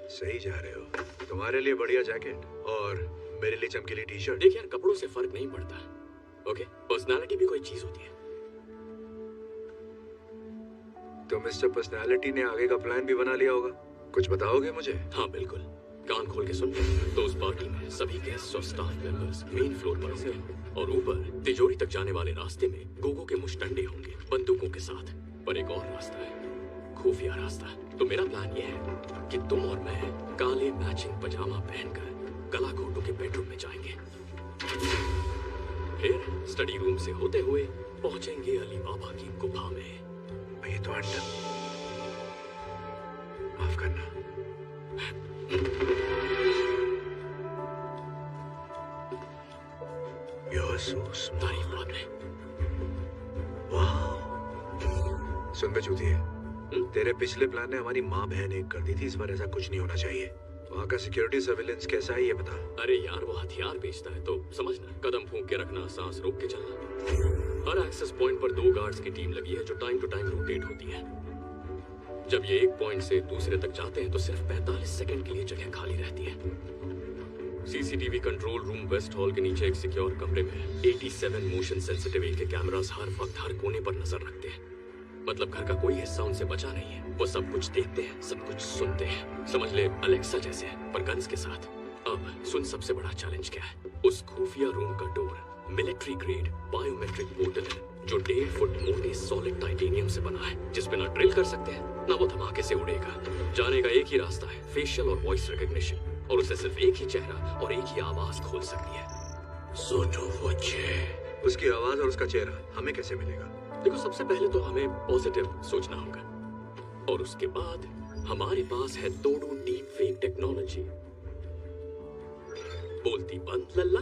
सही जा रहे हो। तुम्हारे लिए बढ़िया जैकेट और मेरे लिए चमकीली टी शर्ट। देख यार, कपड़ों से फर्क नहीं पड़ता। ओके, पर्सनालिटी भी कोई चीज होती है। तो मिस्टर पर्सनालिटी ने आगे का प्लान भी बना लिया होगा, कुछ बताओगे मुझे? हाँ बिल्कुल, कान खोल के सुन। तो उस पार्टी में सभी गेस्ट और स्टाफ मेंबर्स मेन फ्लोर पर होंगे और ऊपर तिजोरी तक जाने वाले रास्ते में गोगो के मुश्तंडे होंगे बंदूकों के साथ। पर एक और रास्ता है, खुफिया रास्ता। तो मेरा प्लान ये है कि तुम और मैं काले मैचिंग पजामा पहनकर कला कोटू के बेडरूम में जाएंगे, फिर स्टडी रूम से होते हुए पहुंचेंगे अली बाबा की गुफा में। ये तो अंडर, माफ करना। तारीफ बाद में। वाह, सुन बे चूतिए, तेरे पिछले प्लान ने हमारी माँ बहन एक कर दी थी। इस बार ऐसा कुछ नहीं होना चाहिए। वहाँ का सिक्योरिटी सर्विलेंस कैसा है ये बता। अरे यार, वो हथियार बेचता है तो समझना, कदम फूंक के रखना, सांस रोक के चलना। हर एक्सेस पॉइंट पर 2 गार्ड्स की टीम लगी है जो टाइम टू टाइम रोटेट होती है। जब ये एक पॉइंट से दूसरे तक जाते हैं तो सिर्फ 45 सेकंड के लिए जगह खाली रहती है। CCTV control room west hall के नीचे एक सिक्योर कमरे में 87 मोशन सेंसिटिव के कैमरास हर वक्त हर कोने पर नजर रखते हैं। मतलब घर का कोई हिस्सा उनसे बचा नहीं है। वो सब कुछ देखते हैं, सब कुछ सुनते हैं। समझ ले अलेक्सा जैसे, पर गन्स के साथ। अब सुन, सबसे बड़ा चैलेंज क्या है। उस खुफिया रूम का door military grade biometric portal है जो 1.5 फुट मोटे सॉलिड टाइटेनियम से बना है, जिसपे ना ड्रिल कर सकते हैं ना वो धमाके से उड़ेगा। जाने का एक ही रास्ता है, फेशियल और वॉइस रिकॉग्निशन, और उसे सिर्फ एक ही चेहरा और एक ही आवाज खोल सकती है। सोटो वोचे। उसकी आवाज और उसका चेहरा हमें कैसे मिलेगा? देखो, सबसे पहले तो हमें पॉजिटिव सोचना होगा, और उसके बाद हमारे पास है तोड़ू डीप फेक टेक्नोलॉजी। बोलती बंद लल्ला।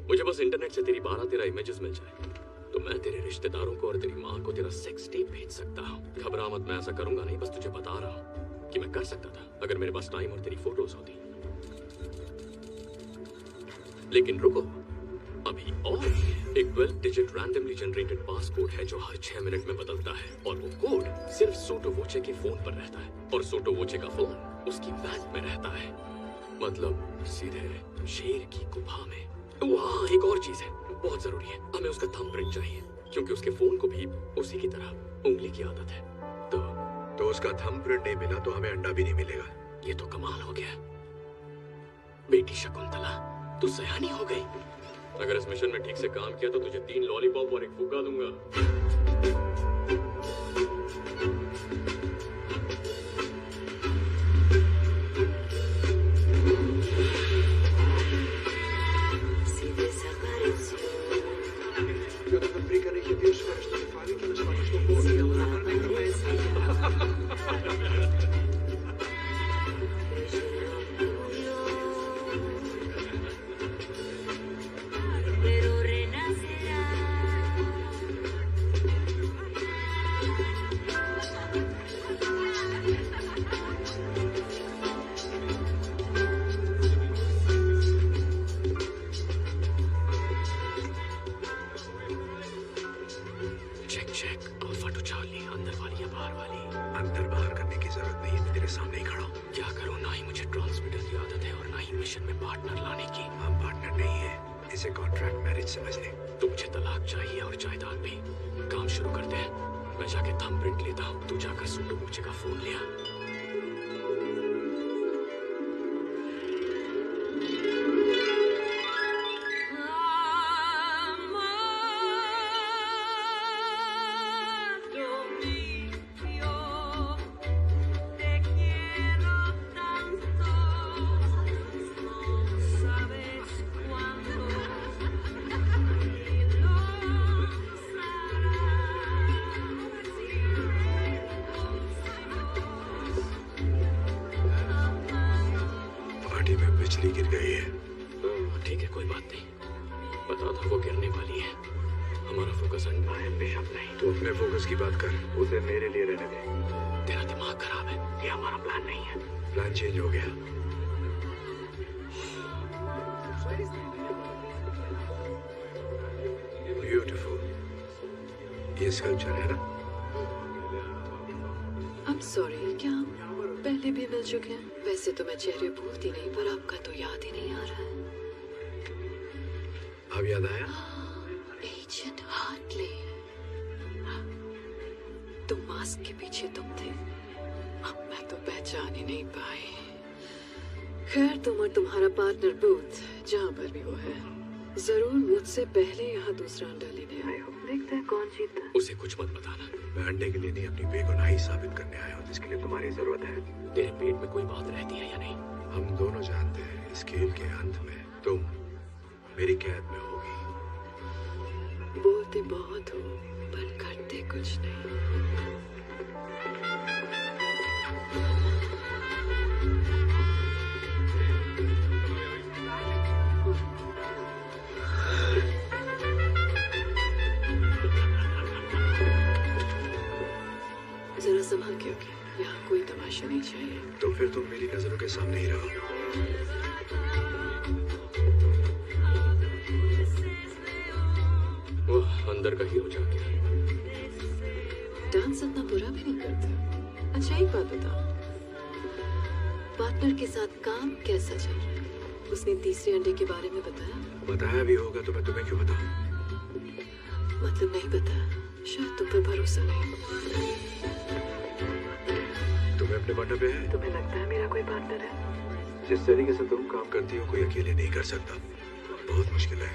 मुझे बस इंटरनेट से तेरी 12-13 इमेजेस मिल जाए तो मैं तेरे रिश्तेदारों को और तेरी माँ को तेरा सेक्स टेप भेज सकता हूँ। घबरा मत, मैं ऐसा करूंगा नहीं, बस तुझे बता रहा हूँ कि मैं कर सकता था अगर मेरे पास टाइम और तेरी फोटोज होती। लेकिन रुको, अभी और एक 12 डिजिट रैंडमली जनरेटेड पासकोड है जो हर 6 मिनट में बदलता है, और वो कोड सिर्फ सोटो वोचे के फोन पर रहता है, और सोटो वोचे का फोन उसकी वैन में रहता है। मतलब सीधे शेर की गुफा में। वहाँ एक और चीज है, बहुत जरूरी है, हमें उसका थंबप्रिंट चाहिए, क्योंकि उसके फोन को भी उसी की तरह उंगली की आदत है। तो उसका थंबप्रिंट नहीं मिला तो हमें अंडा भी नहीं मिलेगा। ये तो कमाल हो गया। बेटी शकुंतला, तू सयानी हो गई। अगर इस मिशन में ठीक से काम किया तो तुझे 3 लॉलीपॉप और 1 फुग्गा दूंगा। वैसे तो मैं चेहरे भूलती नहीं, पर आपका तो याद ही नहीं आ रहा है। अब याद आया? एजेंट हार्टली, तुम मास्क के पीछे तुम थे। अब मैं तो पहचान ही नहीं पाई। खैर, तुम और तुम्हारा पार्टनर बूथ जहाँ पर भी वो है, जरूर मुझसे पहले यहाँ दूसरा अंडा लेने आए हो। देखते हैं कौन जीतता है। उसे कुछ मत बताना। मैं अंडे के लिए नहीं, अपनी बेगुनाही साबित करने आया हूँ, जिसके लिए तुम्हारी जरूरत है। तेरे पेट में कोई बात रहती है या नहीं? हम दोनों जानते हैं इस खेल के अंत में तुम मेरी कैद में होगी। बोलते बहुत हो पर करते कुछ नहीं। जरा संभाल के रखें, यहाँ कोई तमाशा नहीं चाहिए। तो फिर तुम मेरी नजरों के सामने ही रहो। वो अंदर का हीरो जाके डांस इतना बुरा भी नहीं करता। अच्छा, एक बात बताओ, पार्टनर के साथ काम कैसा चल रहा है? उसने तीसरे अंडे के बारे में बताया? बताया भी होगा तो मैं तुम्हें क्यों बताऊं? मतलब नहीं बताया, शायद तुम पर भरोसा नहीं। तुम्हें अपने पार्टनर पे है? तुम्हें लगता है मेरा कोई पार्टनर है? जिस तरीके से तुम काम करती हो कोई अकेले नहीं कर सकता। बहुत मुश्किल है।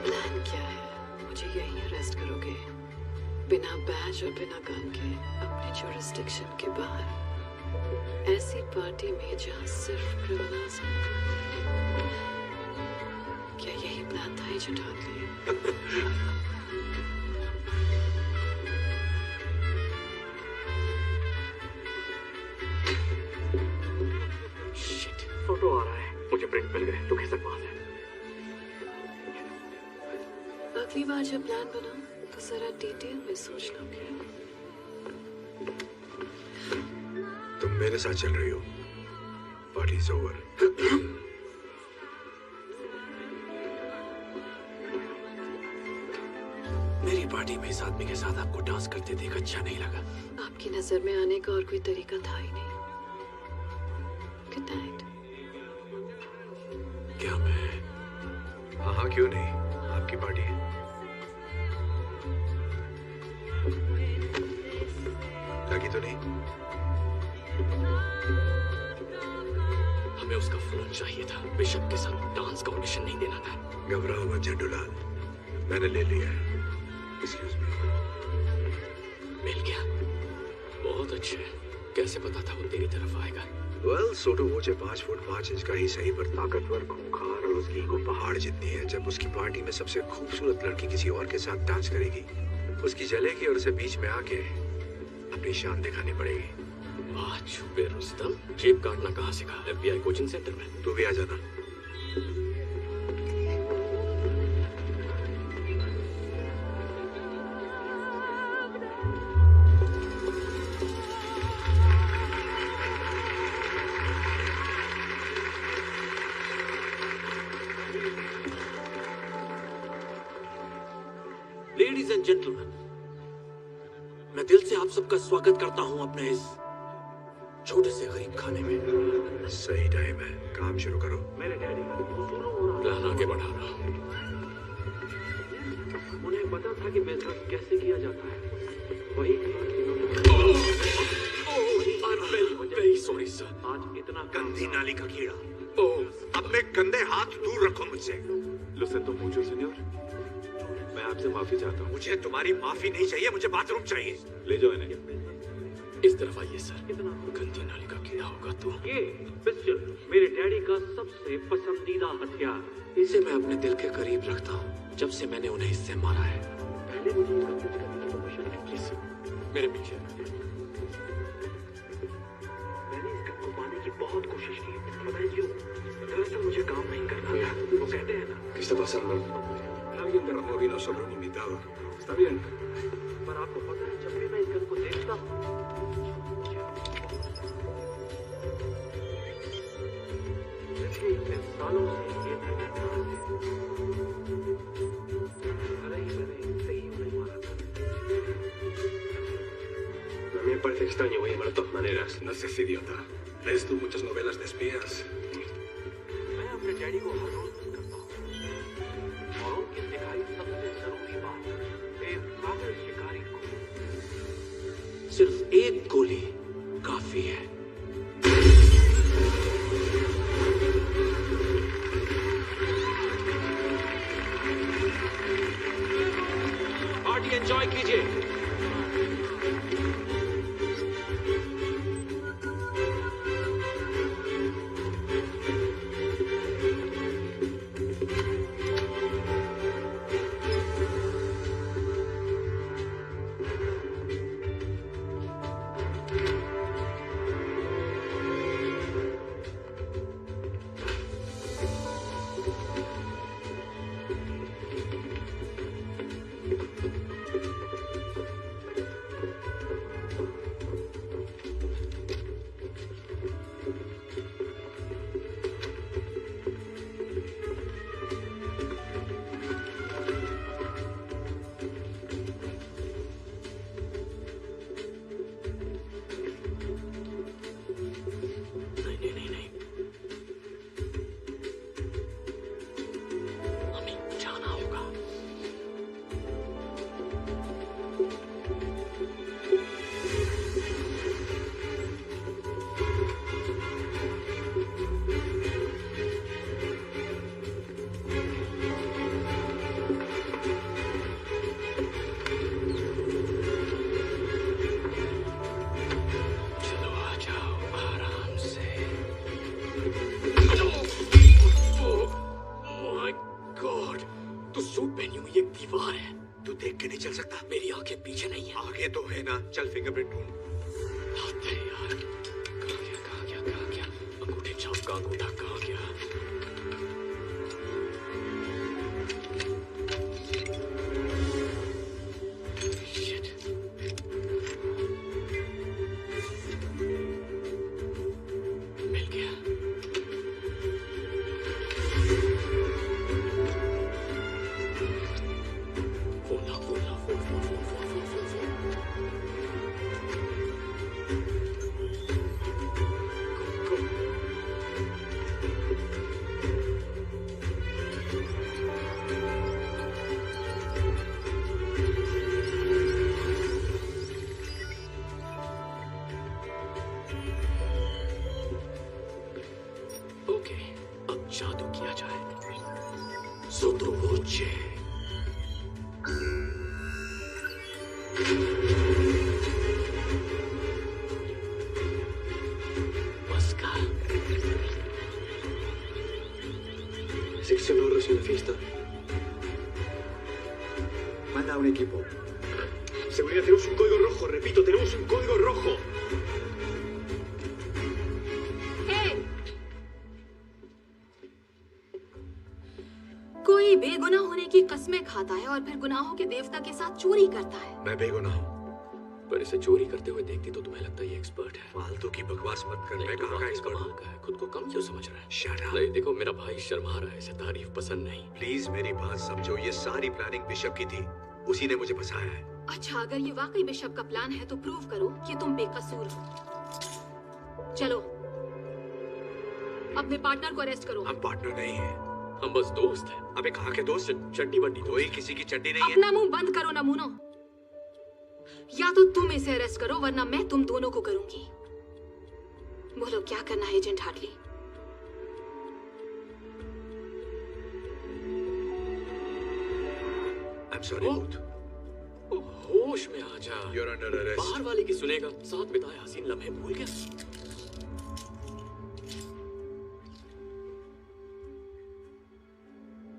प्लान क्या है? मुझे यहीं अरेस्ट करोगे बिना बैज और बिना गन के अपने जुरिस्डिक्शन के बाहर, ऐसी पार्टी में जहां सिर्फ क्रिमिनल्स हैं? क्या यही प्लान था एजेंट हार्टली? शिट, फोटो आ रहा है। मुझे प्रिंट मिल गए। तू खिसक वहां से। अगली बार जब प्लान बनाओ तो जरा डिटेल में सोचना प्लीज। तुम मेरे साथ चल रही हो। Party is over. मेरी पार्टी में इस आदमी के साथ आपको डांस करते देख अच्छा नहीं लगा। आपकी नजर में आने का और कोई तरीका था ही नहीं। Good night. क्या मैं? हाँ हाँ, क्यों नहीं। आप आपकी पार्टी है। लगी तो नहीं? हमें उसका फोन चाहिए था। बिशप के साथ डांस का ऑडिशन नहीं देना था। घबराओ मत झंडूलाल, मैंने ले लिया है। Excuse me। मिल गया, बहुत अच्छे। कैसे पता था वो तेरी तरफ आएगा? वेल, सोटो वोचे 5 फुट 5 इंच का ही सही, पर ताकतवर, खूंखार और उसकी ईगो पहाड़ जितनी है। जब उसकी पार्टी में सबसे खूबसूरत लड़की किसी और के साथ डांस करेगी, उसकी जलेगी और उसे बीच में आके अपनी शान दिखानी पड़ेगी। वाह छुपे रुस्तम, जेब काटना कहाँ सीखा? FBI कोचिंग सेंटर में। तू भी आ जाना। लेडीज एंड जेंटलमैन, मैं दिल से आप सबका स्वागत करता हूं अपने इस छोटे से गरीब खाने में। सही टाइम है, काम शुरू करो। मेरे डैडी प्लान आगे बढ़ा रहा हूँ। उन्हें पता था कि बिजनेस कैसे किया जाता है। वही वेरी सॉरी सर। आज इतना गंदी नाली का कीड़ा, ओह अपने गंदे हाथ दूर रखो मुझसे। Lo siento mucho, señor. मैं आपसे माफी चाहता हूँ। मुझे तुम्हारी माफी नहीं चाहिए, मुझे बाथरूम चाहिए। ले जाओ इन्हें। इस तरफ आइए सर। इतना गंदी नाली का कीड़ा होगा तो। ये पिस्टल मेरे डैडी का सबसे पसंदीदा हथियार। इसे मैं अपने दिल के करीब रखता हूँ जब से मैंने उन्हें इससे मारा है। पहले मुझे इसका यूज करने की परमिशन है प्लीज। मेरे पीछे। मैंने इस गन को पाने की बहुत कोशिश की, पता है क्यों? दरअसल मुझे काम नहीं करना था। वो कहते हैं ना, ¿Qué está pasando? Alguien derramó vino sobre un invitado. Está bien. पर आपको पता है जब भी मैं इस गन को देखता हूँ, पिछले इतने सालों से ये मैंने इससे ही उन्हें मारा था। A mí me parece extraño, voy a llamar de todas maneras. No seas idiota. ¿Lees tú muchas novelas de espías? मैं अपने डैडी को हर रोज मिस करता हूँ और उनकी सिखाई सबसे जरूरी बात, एक पागल शिकारी को सिर्फ एक गोली काफी है। पार्टी एंजॉय कीजिए। देख के नहीं चल सकता? मेरी आंखें पीछे नहीं है। आगे तो है ना। चल फिंगरप्रिंट ढूंढ। अरे यार, कहाँ गया? अंगूठे छाप का अंगूठा कहाँ गया? Shit. मिल गया। Truce. Pascal. 16 horas en la fiesta. Manda un equipo. Seguridad, tenemos un código rojo. Repito, tenemos un código rojo. कोई बेगुनाह होने की कस्में खाता है और फिर गुनाहों के देवता के साथ चोरी करता है। मैं बेगुनाह हूँ। पर इसे चोरी करते हुए देखती तो तुम्हें लगता ये एक्सपर्ट है। फालतू की बकवास मत कर। मैं कहाँ का एक्सपर्ट हूँ? का है, खुद को कम क्यों समझ रहा है? Shut up. नहीं देखो, मेरा भाई शर्मा रहा है, इसे तारीफ पसंद नहीं। प्लीज मेरी बात समझो। ये सारी प्लानिंग बिशप की थी। उसी ने मुझे फंसाया है। अच्छा, अगर ये वाकई बिशप का प्लान है तो प्रूव करो कि तुम बेकसूर हो। चलो, अपने पार्टनर को अरेस्ट करो। हम पार्टनर नहीं हैं। हम बस दोस्त हैं। अबे कहाँ के दोस्त? चट्टी बट्टी कोई किसी की चड्डी नहीं है। अपना मुंह बंद करो नमूनो। या तो तुम इसे अरेस्ट करो वरना मैं तुम दोनों को करूंगी। बोलो क्या करना है agent Hartley? I'm sorry, Booth. होश में आ जा। You're under arrest. बाहर वाले की सुनेगा। साथ बिताए हसीन लम्हे भूल गया।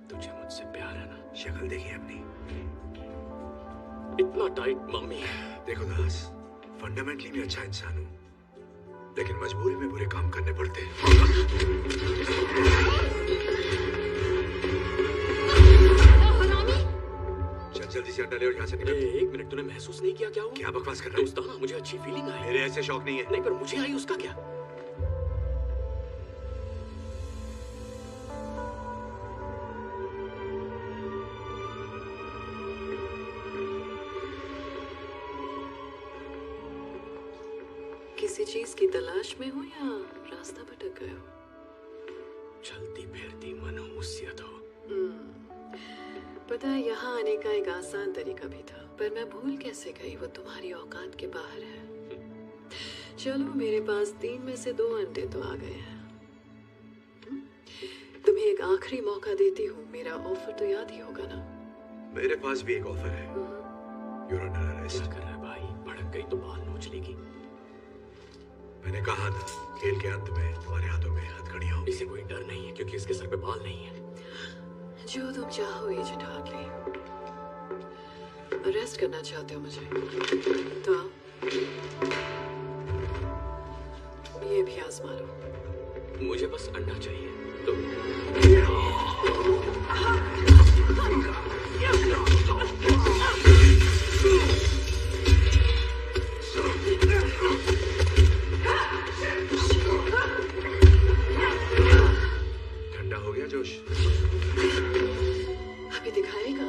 तुझे मुझसे प्यार है ना? शक्ल देखिए अपनी। इतना टाइट मम्मी। देखो दास, फंडामेंटली मैं अच्छा इंसान हूँ, लेकिन मजबूरी में बुरे काम करने पड़ते हैं। चल जल्दी से अंडा ले और यहाँ से निकल। एक मिनट, तूने महसूस नहीं किया क्या हुआ? क्या बकवास कर रहा है? दोस्ताना, मुझे अच्छी फीलिंग आई। मेरे ऐसे शौक नहीं है। नहीं, पर मुझे आई, उसका क्या? किसी चीज की तलाश में हो या रास्ता भटक गए हो? चलती फिरती मनहूसियत हो। पता है, यहाँ आने का एक आसान तरीका भी था, पर मैं भूल कैसे गई, वो तुम्हारी औकात के बाहर है। चलो, मेरे पास 3 में से 2 अंडे तो आ गए हैं। तुम्हें एक आखिरी मौका देती हूँ, मेरा ऑफर तो याद ही होगा ना? मेरे पास भी एक ऑफर है। You're under arrest. क्या कर रहा है भाई? भड़क गई तो बाल नोच लेगी। मैंने कहा था, खेल के अंत में तुम्हारे हाथों में हथकड़ियां होंगी। इसे कोई डर नहीं है क्योंकि इसके सर पे बाल नहीं है। जो तुम चाहो एजेंट हार्टली। अरेस्ट करना चाहते हो मुझे तो ये भी आजमा लो। मुझे बस अंडा चाहिए तो ठंडा हो गया जोश? अभी दिखाएगा।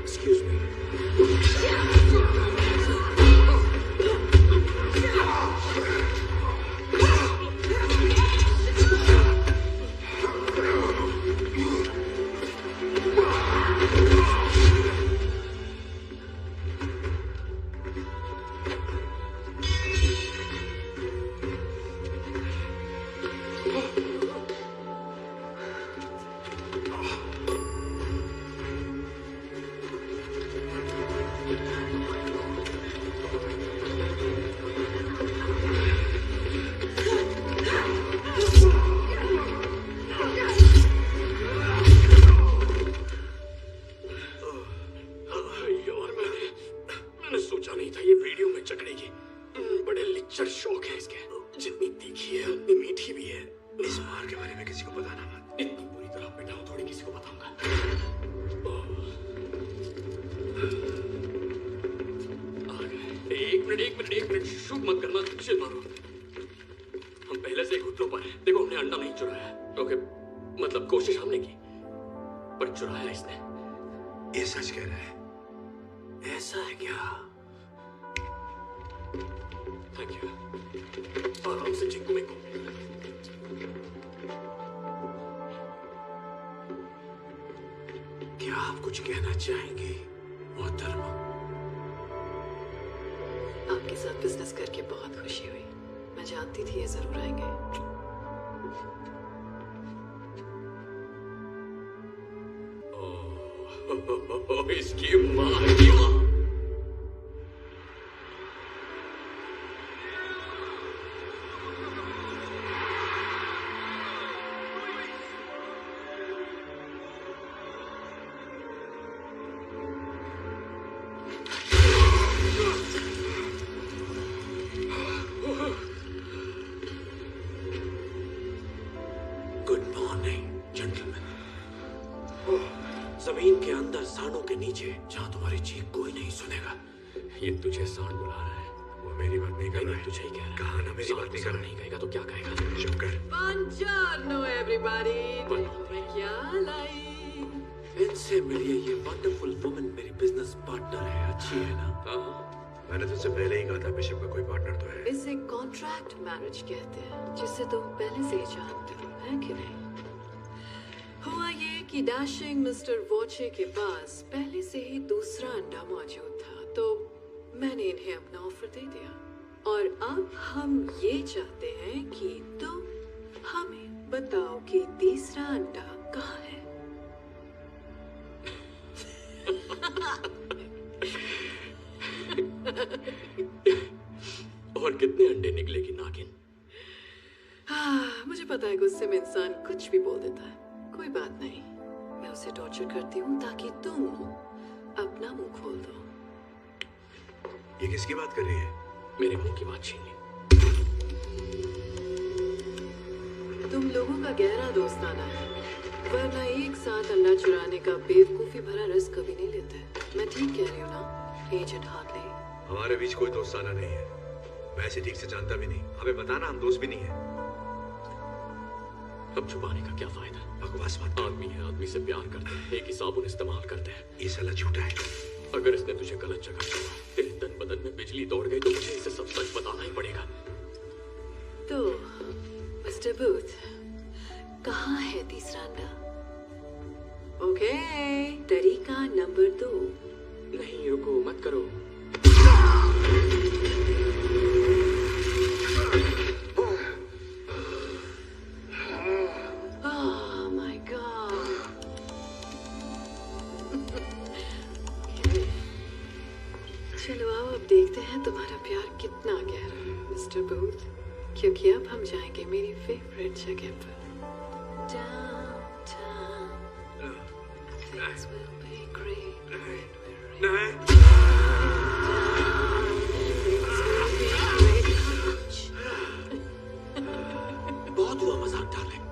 Excuse me. को बताना मत। इतनी बुरी तरह पिटा हूं, थोड़ी किसी को बताऊंगा। आ गए। एक मिनट शूट मत करना, चिल मारो। हम पहले से ही घुटनों पर हैं। देखो, हमने अंडा नहीं चुराया। ओके, मतलब कोशिश हमने की, पर चुराया इसने। ये सच कह रहा है? ऐसा है क्या? Thank you. आराम से चिंकू में क्या आप कुछ कहना चाहेंगे मोहतरमा? आपके साथ बिजनेस करके बहुत खुशी हुई। मैं जानती थी ये जरूर आएंगे। इसकी मां की मां। Good morning gentleman. जमीन के अंदर सांडों के नीचे, जहां तुम्हारी चीख कोई नहीं सुनेगा। ये तुझे सांड बुला रहा है। वो मेरी बात नहीं कर रहा है। तुझे ही कह रहा है। कहा ना मेरी बात नहीं कर रहा नहीं कहेगा तो क्या कहेगा? चुप कर। Buongiorno everybody। मैं क्या लाई? इनसे मिलिए, ये वंडरफुल वुमन मेरी बिजनेस पार्टनर है। अच्छी है ना? हाँ, मैंने तुझसे पहले ही कहा था बिशप का कोई पार्टनर तो है। इसे कॉन्ट्रैक्ट मैरिज कहते हैं, जिसे तुम पहले से ही जानते हो, है कि नहीं? हुआ ये कि डैशिंग मिस्टर वॉचे के पास पहले से ही दूसरा अंडा मौजूद था, तो मैंने इन्हें अपना ऑफर दे दिया। और अब हम ये चाहते हैं कि तुम हमें बताओ कि तीसरा अंडा कहाँ है। और कितने अंडे निकलेगी नागिन? मुझे पता है गुस्से में इंसान कुछ भी बोल देता है। कोई बात नहीं, मैं उसे टॉर्चर करती हूँ ताकि तुम अपना मुंह खोल दो। ये किसकी बात कर रही है? मेरे मुंह की बात छीन ली। तुम लोगों का गहरा दोस्ताना है, वरना एक साथ अंडा चुराने का बेवकूफी भरा रिस्क कभी नहीं लेते। मैं ठीक कह रही हूँ ना एजेंट हार्टले? हमारे बीच कोई दोस्ताना नहीं है। मैं इसे ठीक से जानता भी नहीं। हमें बताना, हम दोस्त भी नहीं है। अब छुपाने का क्या फायदा? बकवास मत कर। आदमी है, आदमी से प्यार करते हैं, एक ही साबुन इस्तेमाल करते हैं। ये साला झूठा है। अगर इसने तुझे गलत जगह छोड़ा, तेरे तन बदन में बिजली दौड़ गई, तो मुझे इसे सब सच बताना ही पड़ेगा। तो मिस्टर बूथ, कहाँ है तीसरा अंडा? ओके, तरीका नंबर 2। नहीं, रुको, मत करो। Oh my God। चलो आओ, अब देखते हैं तुम्हारा प्यार कितना गहरा है मिस्टर बूथ, क्योंकि अब हम जाएंगे मेरी फेवरेट जगह पर। Downtown, things will be great when we're in बहुत हुआ मजाक डार्लिंग।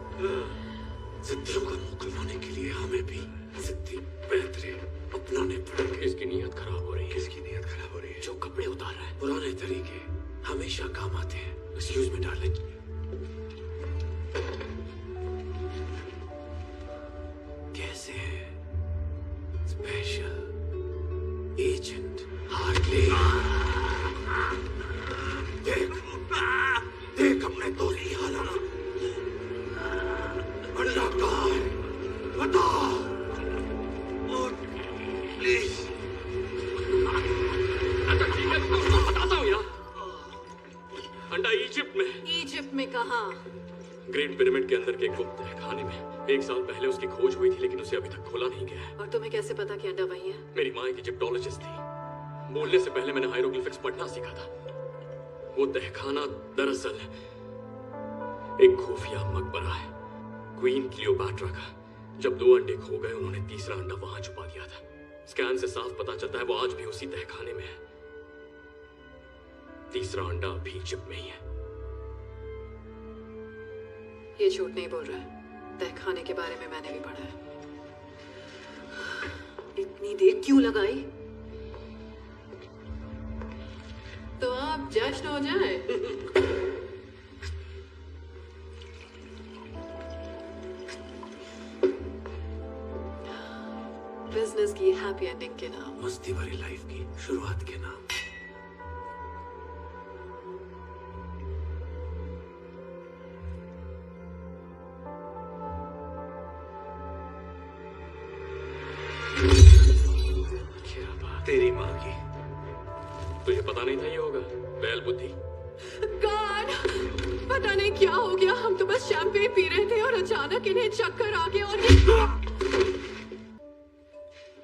जिद्दियों का मुंह खुलवाने के लिए हमें भी जिद्दी बेहतरे अपनाने पड़ेंगे। इसकी नीयत खराब हो रही है। किसकी नीयत खराब हो रही है? जो कपड़े उतार रहा है, पुराने तरीके हमेशा काम आते हैं। Excuse me darling. कैसे हैं स्पेशल एजेंट हार्टले? देख हमने तो नहीं हारा। अंडा कहाँ है? बता प्लीज। अच्छा ठीक है, तो बताता हूँ यार। अंडा इजिप्ट में। इजिप्ट में कहाँ? ग्रेट पिरामिड के अंदर के गुप्त खाने में। 1 साल पहले उसकी खोज हुई थी, लेकिन उसे अभी तक खोला नहीं गया है। और तुम्हें कैसे पता कि अंडा वही है? मेरी माँ एक इजिप्टोलॉजिस्ट थी। बोलने से पहले मैंने हायरोग्लिफिक्स पढ़ना सीखा था। वो तहखाना दरअसल एक खुफिया मकबरा है, क्वीन क्लियोपैट्रा का। जब 2 अंडे खो गए, उन्होंने तीसरा अंडा वहां छुपा दिया था। स्कैन से साफ पता चलता है वो आज भी उसी तहखाने में है। तीसरा अंडा अभी इजिप्ट में ही है। ये झूठ नहीं बोल रहा है। तहखाने के बारे में मैंने भी पढ़ा है। इतनी देर क्यों लगाई? तो आप जश्न हो जाए। बिजनेस की हैप्पी एंडिंग के नाम, मस्ती भरी लाइफ की शुरुआत के नाम। क्या बात तेरी माँ की। तुझे पता नहीं था ये होगा? बैल बुद्धि। गॉड, पता नहीं क्या हो गया। हम तो बस शैंपेन पी रहे थे और अचानक इन्हें चक्कर आ गया और ये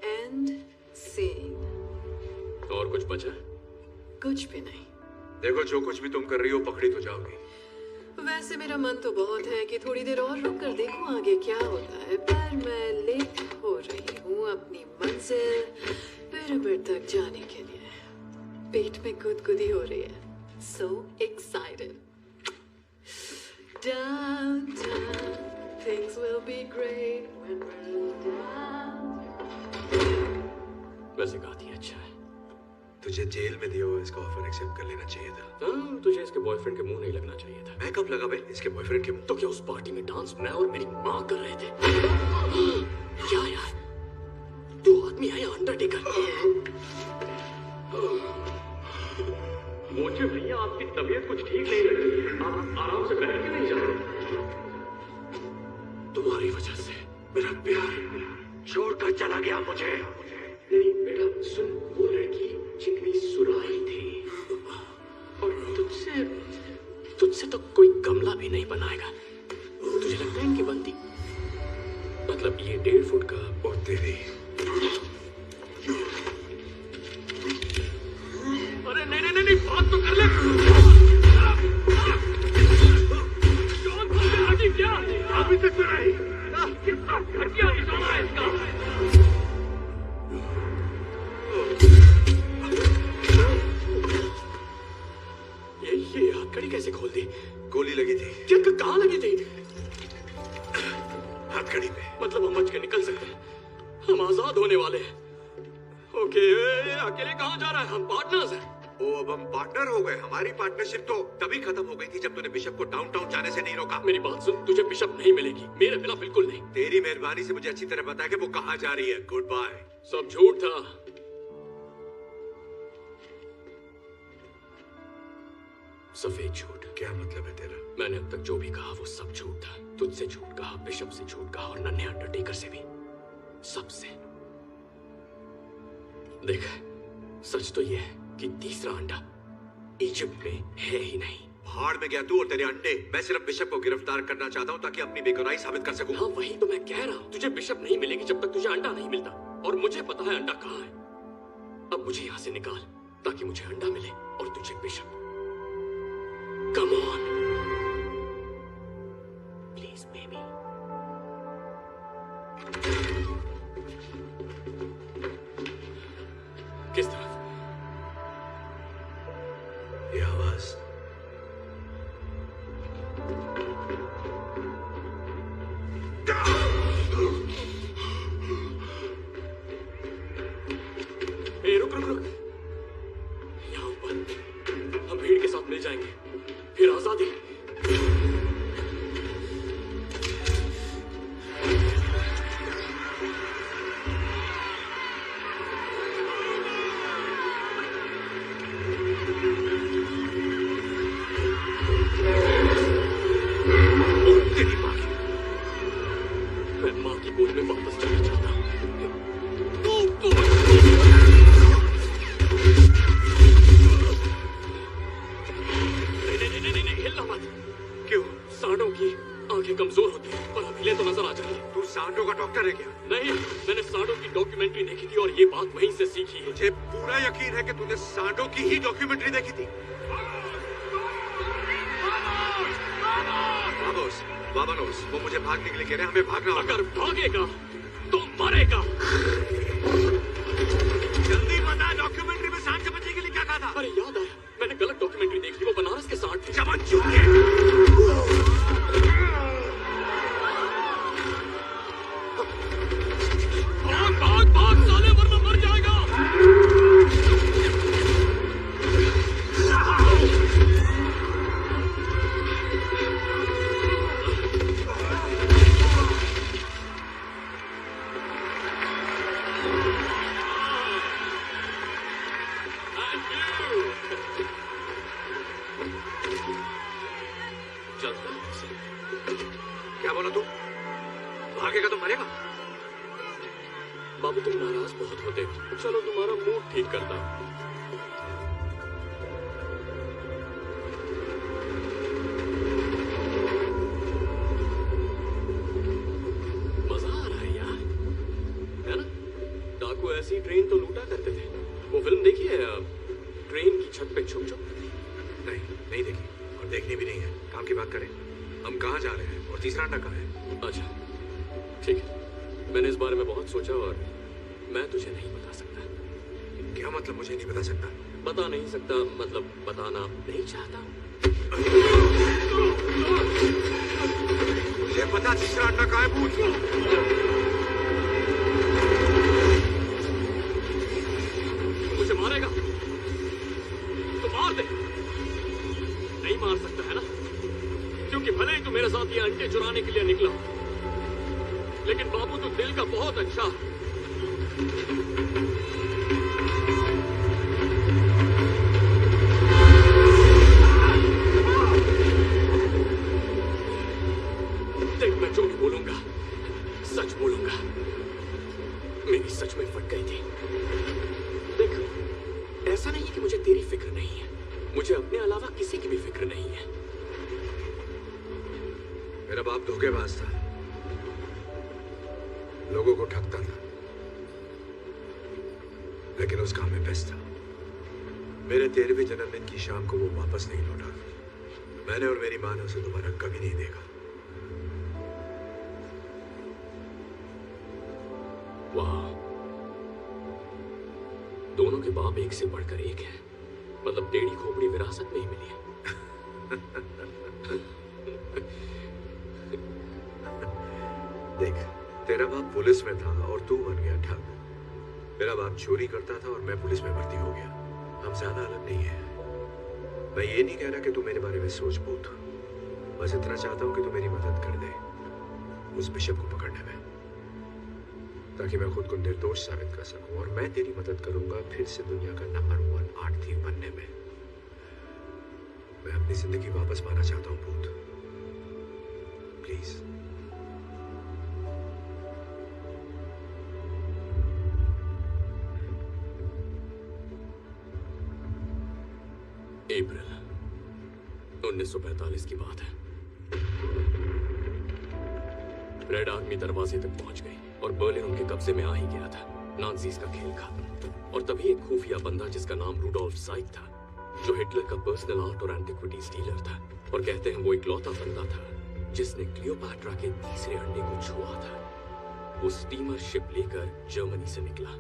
एंड सीन। और कुछ बचा? कुछ भी नहीं। देखो, जो कुछ भी तुम कर रही हो पकड़ी तो जाओगी। वैसे मेरा मन तो बहुत है कि थोड़ी देर और रुक कर देखूं आगे क्या होता है, पर मैं लेट हो रही हूँ अपनी मंजिल पिरामिड तक जाने के लिए। पेट में गुदगुदी हो रही है। So excited. Downtown, things will be great when we're down. वैसे गाती अच्छा है। तुझे जेल में दिया हुआ इसका ऑफर एक्सेप्ट कर लेना चाहिए था। हाँ, तुझे इसके बॉयफ्रेंड के मुंह नहीं लगना चाहिए था। मैं कब लगा बे इसके बॉयफ्रेंड के मुंह? तो क्या उस पार्टी में डांस मैं और मेरी माँ कर रहे थे? क्या यार, तू आदमी है या अंडरटेकर? मोचे भैया, आपकी तबीयत कुछ ठीक नहीं लग रही है। आप आराम से बैठ के नहीं जा रहे। तुम्हारी वजह से मेरा प्यार छोड़कर चला गया मुझे। नहीं बेटा सुन, वो लड़की चिकनी सुराही थी और तुझसे तो कोई गमला भी नहीं बनाएगा। तुझे लगता है इनकी बनती? मतलब ये 1.5 फुट का। और तेरी। अरे नहीं, बात तो कर ले। क्या अभी तक तो नहीं। कितना घटिया निशाना है इसका। ये हथकड़ी कैसे खोल दी? गोली लगी थी। क्या कहाँ लगी थी? हथकड़ी पे। मतलब हम बच के निकल सकते हैं, हम आजाद होने वाले हैं। ओके, अकेले कहाँ जा रहा है? हम पार्टनर्स हैं। ओ, अब हम पार्टनर हो गए। हमारी पार्टनरशिप तो तभी खत्म हो गई थी जब तूने बिशप को डाउनटाउन जाने से नहीं रोका। मेरी बात सुन, तुझे बिशप नहीं मिलेगी, मेरे बिना बिल्कुल नहीं। तेरी मेहरबानी से मुझे अच्छी तरह पता है कि वो कहाँ जा रही है। Goodbye. सब झूठ था। सफेद झूठ। क्या मतलब है तेरा? मैंने अब तक जो भी कहा वो सब झूठ था। तुझसे झूठ कहा, बिशप से झूठ कहा और नन्हे अंडरटेकर से भी, सबसे। देख, सच तो ये है कि तीसरा अंडा इजिप्ट में है ही नहीं। भाड़ में गया तू और तेरे अंडे। मैं सिर्फ बिशप को गिरफ्तार करना चाहता हूँ ताकि अपनी बेगुनाही साबित कर सकूं। हाँ, वही तो मैं कह रहा हूँ। तुझे बिशप नहीं मिलेगी जब तक तुझे अंडा नहीं मिलता, और मुझे पता है अंडा कहाँ है। अब मुझे यहाँ से निकाल ताकि मुझे अंडा मिले और तुझे bishop. Come on, please, baby. किस तरफ? ये आवाज। रुक। यहाँ ऊपर हम भीड़ के साथ मिल जाएंगे, फिर आजादी। मैं माँ की गोद में वापस जाना चाहता हूँ। नहीं, हिलना मत। क्यों? सांडों की आंखें कमजोर होती हैं, पर हम हिले तो नजर आ जाएंगे। तू सांडों का डॉक्टर है क्या? नहीं, मैंने सांडों की डॉक्यूमेंट्री देखी थी और ये बात वहीं से सीखी है। मुझे पूरा यकीन है कि तूने सांडों की ही डॉक्यूमेंट्री देखी थी। वामोस, वो मुझे भागने के लिए कह रहे हैं। हमें भागना होगा। अगर भागेगा तो मरेगा। जल्दी बता, डॉक्यूमेंट्री में सांड से बचने के लिए क्या कहा था? अरे याद आया, मैंने गलत डॉक्यूमेंट्री देख ली। वो बनारस के सांड थे। चमन चूके। भागेगा तो मरेगा। बाबू तुम नाराज बहुत होते हो, चलो तुम्हारा मूड ठीक करता हूं। मजा आ रहा है यार, है ना? डाकू ऐसी ट्रेन तो लूटा करते थे। वो फिल्म देखी है ट्रेन की छत पे छुप छुप? नहीं देखी और देखनी भी नहीं है। काम की बात करें, हम कहाँ जा रहे हैं और तीसरा अंडा कहाँ है? अच्छा ठीक है, मैंने इस बारे में बहुत सोचा और मैं तुझे नहीं बता सकता। क्या मतलब मुझे नहीं बता सकता? बता नहीं सकता मतलब बताना नहीं चाहता। मुझे पता तीसरा अंडा कहाँ है। पूछ मुझे मारेगा तो मार दे। नहीं मार सकता है ना, क्योंकि भले ही तू मेरे साथ ये अंडे चुराने के लिए निकला, लेकिन बाबू तू दिल का बहुत अच्छा। देख मैं जो भी बोलूंगा सच बोलूंगा। मेरी सच में फट गई थी। देख ऐसा नहीं है कि मुझे तेरी फिक्र नहीं है, मुझे अपने अलावा किसी की भी फिक्र नहीं है। मेरा बाप धोखेबाज था, लोगों को ठगता था, लेकिन उस काम में बेस्ट था। मेरे 13वें जन्मदिन की शाम को वो वापस नहीं लौटा। मैंने और मेरी माँ ने उसे दोबारा कभी नहीं देखा। वाह, दोनों के बाप एक से बढ़कर एक है। मतलब टेढ़ी खोपड़ी विरासत में ही मिली है। देख, तेरा बाप पुलिस में था और तू बन गया ठग। मेरा बाप चोरी करता था और मैं पुलिस में भर्ती हो गया। हम ज्यादा अलग नहीं है। मैं ये नहीं कह रहा कि तू मेरे बारे में सोच बूझ, बस इतना चाहता हूं कि तू मेरी मदद कर दे उस बिशप को पकड़ने में, ताकि मैं खुद को निर्दोष साबित कर सकूं। और मैं तेरी मदद करूंगा फिर से दुनिया का नंबर 1 आर्ट थीव बनने में। मैं अपनी जिंदगी वापस पाना चाहता हूं भूत, प्लीज। अप्रैल 1945 की बात है। रेड आर्मी दरवाजे तक पहुंच गई और बर्लिन उनके कब्जे में आ ही गया था। नाज़ीज़ का खेल खत्म। और तभी एक खुफिया बंदा जिसका नाम रूडोल्फ ज़ाइक था, जो हिटलर का पर्सनल आर्ट और एंटिक्विटीज डीलर था, और कहते हैं वो इकलौता बंदा था जिसने क्लियोपैट्रा के तीसरे अंडे को छुआ था। वो स्टीमर शिप लेकर जर्मनी से निकला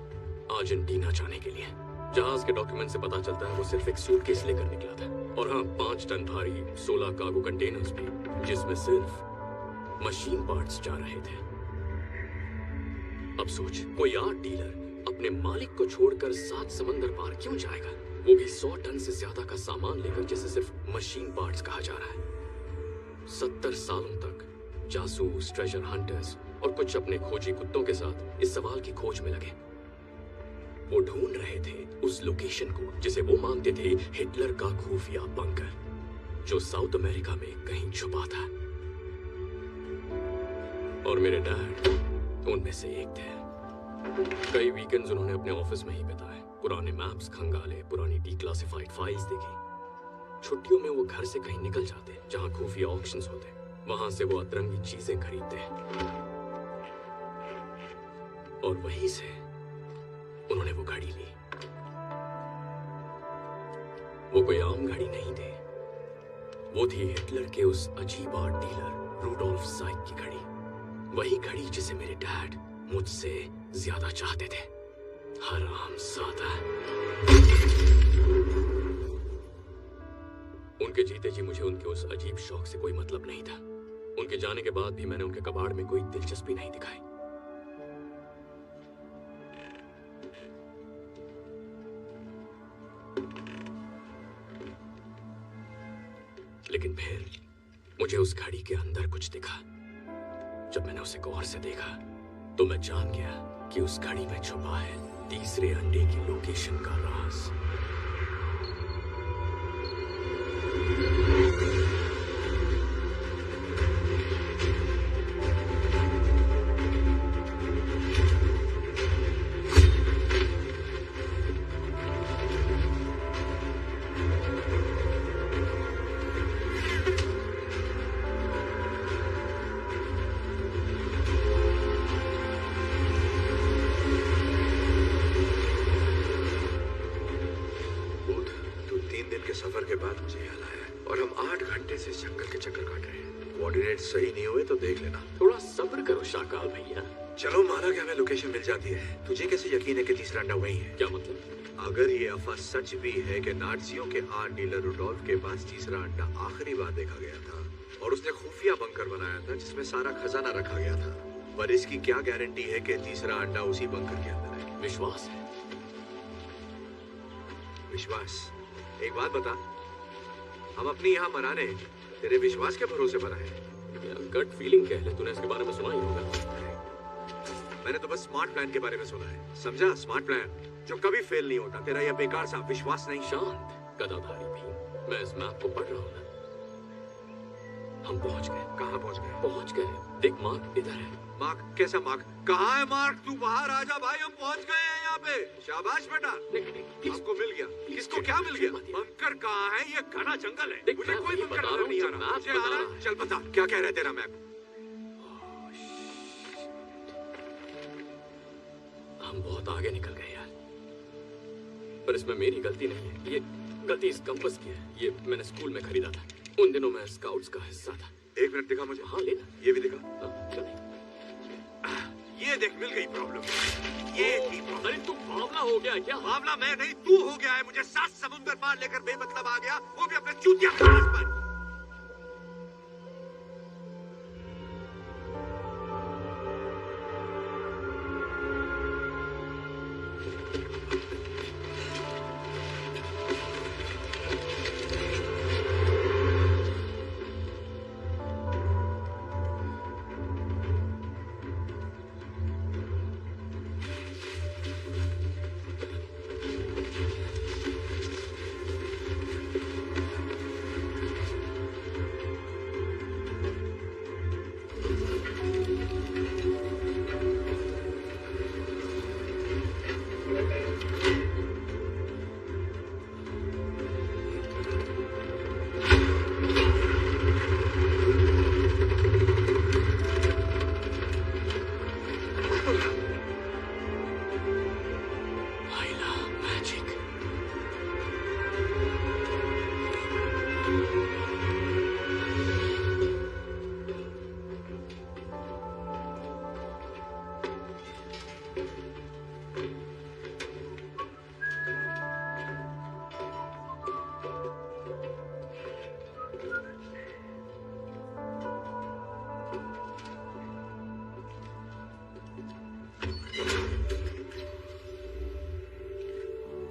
अर्जेंटीना जाने के लिए। जहाज के डॉक्यूमेंट से पता चलता है वो सिर्फ एक सूटकेस लेकर निकला था, और हाँ 5 टन भारी 16 कार्गो कंटेनर्स भी, जिसमें सिर्फ मशीन पार्ट्स जा रहे थे। अब सोच, कोई आर्ट डीलर अपने मालिक को छोड़कर 7 समंदर पार क्यों जाएगा, वो भी 100 टन से ज्यादा का सामान लेकर, जिसे सिर्फ मशीन पार्ट्स कहा जा रहा है। 70 सालों तक जासूस, ट्रेजर हंटर्स और कुछ अपने खोजी कुत्तों के साथ इस सवाल की खोज में लगे। वो ढूंढ रहे थे उस लोकेशन को जिसे वो मानते थे हिटलर का खुफिया बंकर, जो साउथ अमेरिका में कहीं छुपा था। और मेरे डैड उनमें से एक थे। कई वीकेंड्स उन्होंने अपने ऑफिस में ही बिताए, पुराने मैप्स खंगाले, पुरानी डिक्लासिफाइड फाइल्स देखी। छुट्टियों में वो घर से कहीं निकल जाते जहां खुफिया ऑक्शंस होते, वहां से वो अतरंगी चीजें खरीदते, और वहीं से उन्होंने वो घड़ी ली। वो कोई आम घड़ी नहीं थी, वो थी हिटलर के उस अजीब आर्ट डीलर रूडोल्फ ज़ाइक की घड़ी। वही घड़ी जिसे मेरे डैड मुझसे ज्यादा चाहते थे। हरामज़ादा। उनके जीते जी मुझे उनके उस अजीब शौक से कोई मतलब नहीं था। उनके जाने के बाद भी मैंने उनके कबाड़ में कोई दिलचस्पी नहीं दिखाई। लेकिन फिर मुझे उस घड़ी के अंदर कुछ दिखा। जब मैंने उसे गौर से देखा तो मैं जान गया कि उस घड़ी में छुपा है तीसरे अंडे की लोकेशन का राज। पागल के चक्कर काट रहे हैं। कोऑर्डिनेट सही नहीं हुए तो देख लेना। थोड़ा सब्र करो शाकाल भैया। चलो माना कि हमें लोकेशन मिल जाती है, तुझे कैसे यकीन है कि तीसरा अंडा वही है? क्या मतलब? अगर ये अफवाह सच भी है कि नाज़ियों के आर्ट डीलर रुडोल्फ के पास तीसरा अंडा आखिरी बार देखा गया था और उसने खुफिया बंकर बनाया था जिसमें सारा खजाना रखा गया था, पर इसकी क्या गारंटी है कि तीसरा अंडा उसी बंकर के अंदर है? विश्वास है। विश्वास? एक बात बता, हम अपनी यहाँ मनाने तेरे विश्वास के भरोसे बनाए? गट फीलिंग कह ले, तूने इसके बारे में सुना ही होगा। मैंने तो बस स्मार्ट प्लान के बारे में सुना है, समझा? स्मार्ट प्लान जो कभी फेल नहीं होता। तेरा यह बेकार सा विश्वास नहीं। शांत गदाधारी भी, मैं इस मैप को पढ़ रहा हूँ ना। हम पहुंच गए। कहाँ पहुंच गए? पहुंच गए। देख मार्क इधर है। मार्क? कैसा मार्क? कहाँ है मार्क? तू बाहर आ जा भाई, हम पहुंच गए हैं यहाँ पे। शाबाश बेटा, किसको मिल गया? किसको क्या मिल गया? बंकर कहाँ है? ये घना जंगल है, मुझे कोई बंकर नजर नहीं आ रहा। मुझे आ रहा है। चल बता, क्या कह रहा है तेरा मैप? हम बहुत आगे निकल गए यार, पर इसमें मेरी गलती नहीं है। ये गलती इस कंपास की है। ये मैंने स्कूल में खरीदा था। उन दिनों मैं स्काउट्स का हिस्सा था। एक मिनट दिखा मुझे। हाँ लेना। ये भी दिखा। क्यों नहीं? ये देख, मिल गई प्रॉब्लम। ये थी प्रॉब्लम। अरे तू बावला हो गया क्या? बावला मैं नहीं, तू हो गया है। मुझे 7 समुंदर पार लेकर बेमतलब आ गया, वो भी अपने चूतिया पास पर।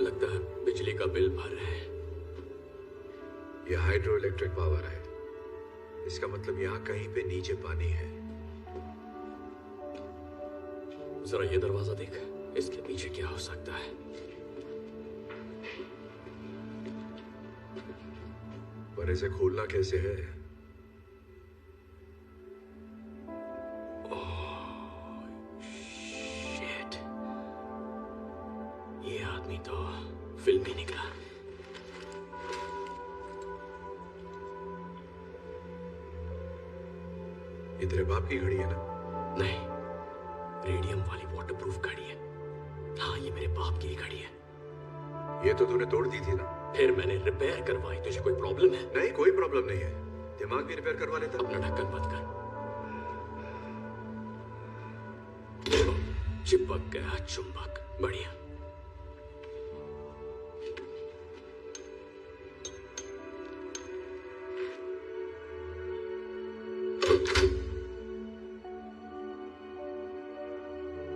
लगता है बिजली का बिल भर रहे हैं। ये हाइड्रो इलेक्ट्रिक पावर है, इसका मतलब यहाँ कहीं पे नीचे पानी है। जरा ये दरवाजा देख, इसके पीछे क्या हो सकता है? पर इसे खोलना कैसे है? शिट, ये आदमी तो फिल्मी निकला। ये तेरे बाप की घड़ी है ना? नहीं, रेडियम वाली वाटरप्रूफ घड़ी है। हाँ, ये मेरे बाप की ही घड़ी है। ये तो तूने तोड़ दी थी ना? फिर मैंने रिपेयर करवाई। तुझे कोई प्रॉब्लम है? नहीं, कोई प्रॉब्लम नहीं है। दिमाग भी रिपेयर करवा लेता। अपना ढक्कन बंद कर। चिपक गया चुंबक। बढ़िया।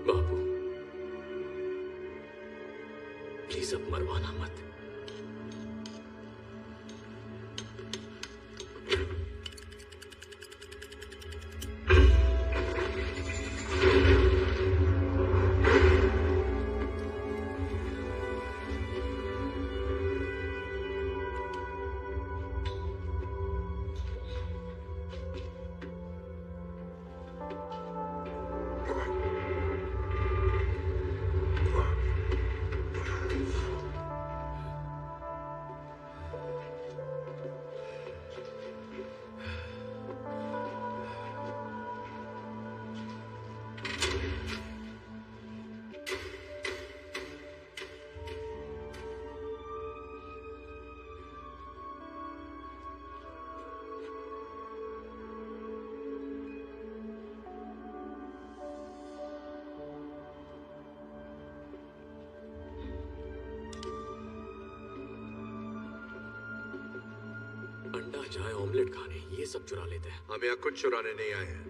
बाबू, प्लीज अब मरवाना मत। बजाय ऑमलेट खाने ये सब चुरा लेते हैं। हम यहाँ कुछ चुराने नहीं आए हैं।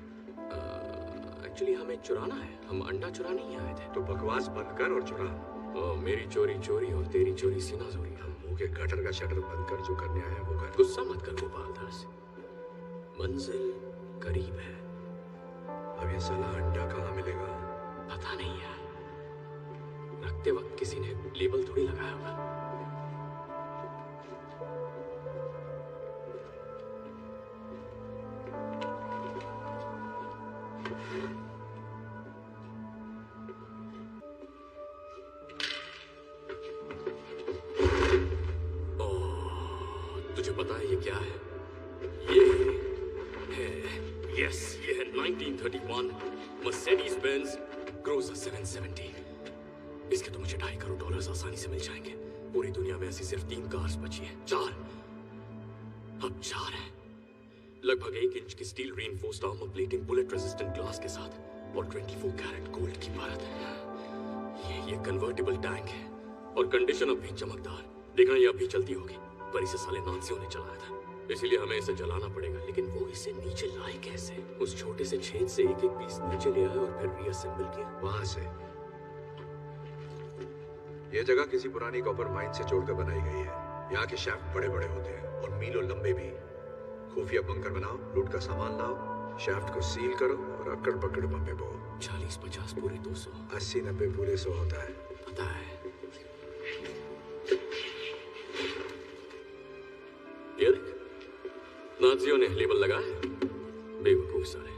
एक्चुअली हमें चुराना है, हम अंडा चुराने ही आए थे। तो बकवास बंद कर और चुरा। मेरी चोरी चोरी और तेरी चोरी सीना चोरी। हम मुंह के गटर का शटर बंद कर, जो करने आए हैं वो कर। गुस्सा मत कर गोपाल दास, मंजिल करीब है। अब ये साला अंडा कहाँ मिलेगा? पता नहीं है, रखते वक्त किसी ने लेबल थोड़ी लगाया होगा। तुझे पता है ये क्या है? ये है, यस, ये है 1931 मर्सिडीज बेंज क्रूजर 770। इसके तो मुझे $2.5 करोड़ आसानी से मिल जाएंगे। पूरी दुनिया में ऐसी सिर्फ 3 कार्स बची हैं। 4, अब 4 हैं। लगभग 1 इंच की steel reinforced armour plating, bullet resistant glass के साथ और 24 कैरेट गोल्ड की परत है। ये कन्वर्टेबल टैंक है और कंडीशन अब भी चमकदार। देखना ये अब भी चलती होगी, पर इसे साले नाजियों ने चलाया था, इसीलिए हमें इसे जलाना पड़ेगा। लेकिन वो इसे नीचे लाए कैसे? उस छोटे से छेद से एक एक पीस नीचे ले आए और फिर रीअसेंबल किया। वहां से यह जगह किसी पुरानी कॉपर माइन से जोड़कर बनाई गई है। यहाँ के शाफ्ट बड़े बड़े होते हैं और मीलों लंबे भी। खुफिया बंकर बनाओ, लूट का सामान लाओ, शाफ्ट को सील करो और अकड़ पकड़ बम्बे बो। 40-50 पूरे 200, 80-90 पूरे 100 होता है। पता है। ये देख, नाजियों ने लेबल लगाया, बेवकूफ सारे।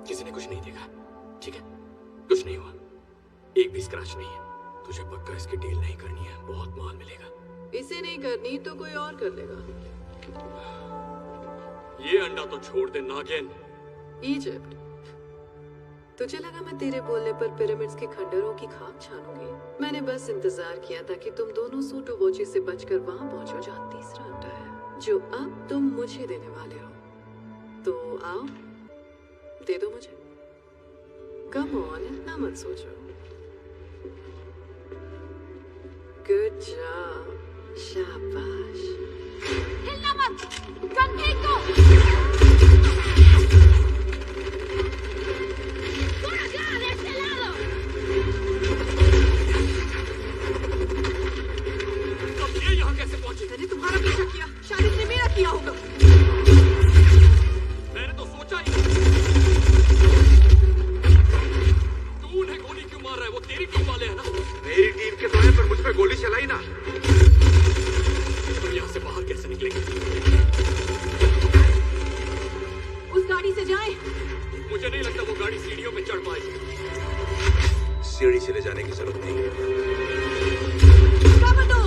किसी ने कुछ नहीं देखा, ठीक है? कुछ नहीं हुआ, एक भी स्क्रैच नहीं है। तुझे पक्का इसकी डील नहीं करनी है, बहुत माल मिलेगा। इसे नहीं करनी तो कोई और कर लेगा। ये अंडा तो छोड़ दे नागिन। इजिप्ट, तुझे लगा मैं तेरे बोलने पर पिरामिड्स के खंडरों की खाक छानूंगी? मैंने बस इंतजार किया था कि तुम दोनों सूटो वॉची से बचकर वहां पहुंचो जहां तीसरा अंडा है, जो अब तुम मुझे देने वाले हो। तो आओ, दे दो मुझे। कम ऑन, इतना मत सोचो। गुड जॉब, शाबाश। हिलना मत, गन फेंक दो। ¡Por acá, de este lado! अब ये यहाँ कैसे पहुंचे? मैंने तुम्हारा पीछा किया, शायद इसने मेरा किया होगा। मैंने तो सोचा ही। तू उन्हें गोली क्यों मार रहा है? वो तेरी टीम वाले हैं ना? मेरी टीम के तो है, पर मुझ पे गोली चलाई ना। तुम यहाँ से बाहर कैसे निकलेंगे? उस गाड़ी से जाएं। मुझे नहीं लगता वो गाड़ी सीढ़ियों पे चढ़ पाएगी। सीढ़ी से ले जाने की जरूरत नहीं है। कवर दो।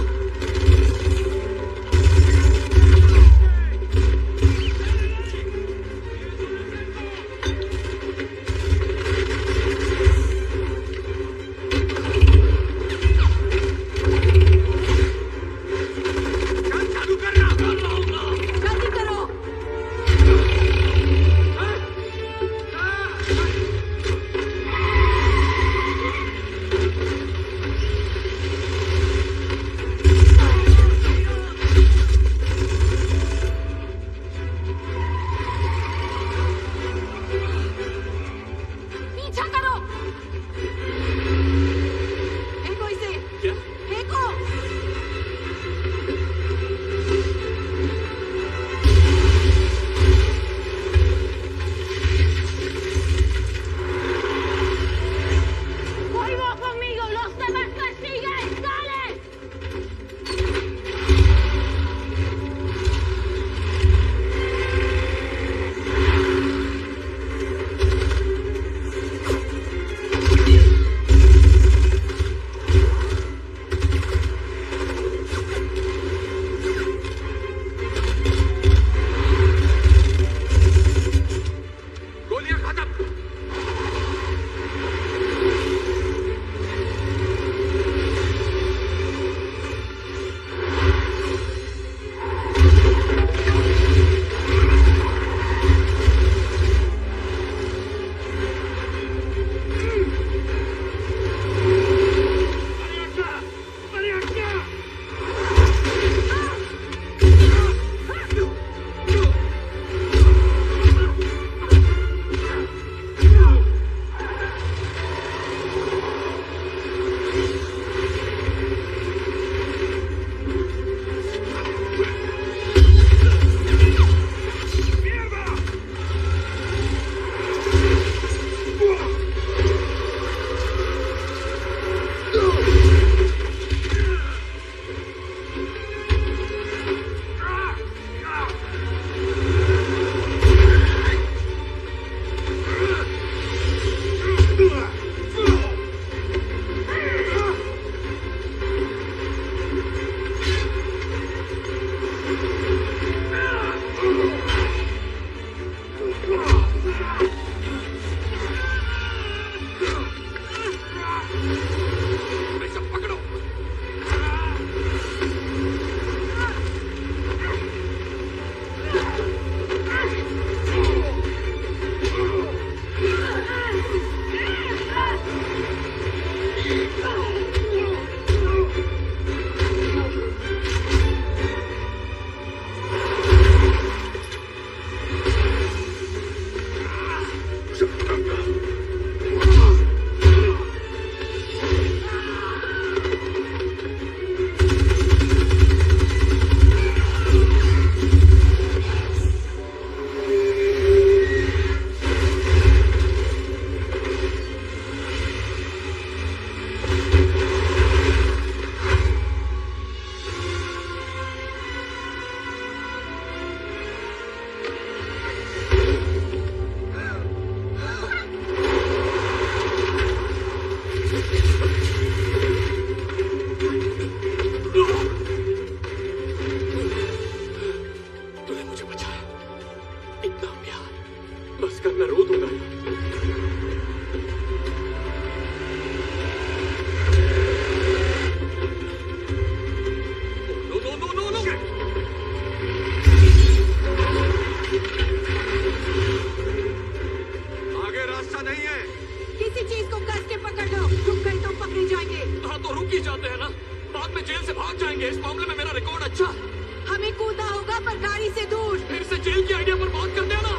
इतना प्यार, बस कर, मैं रो दूंगा यार। आगे रास्ता नहीं है। किसी चीज को कस के पकड़ लो, रुक गए तो पकड़े जाएंगे। हाँ तो रुक ही जाते हैं ना, बाद में जेल से भाग जाएंगे। इस मामले में मेरा रिकॉर्ड अच्छा है। हमें कूदना होगा पर गाड़ी से दूर। फिर से जेल की आइडिया पर बात कर देना।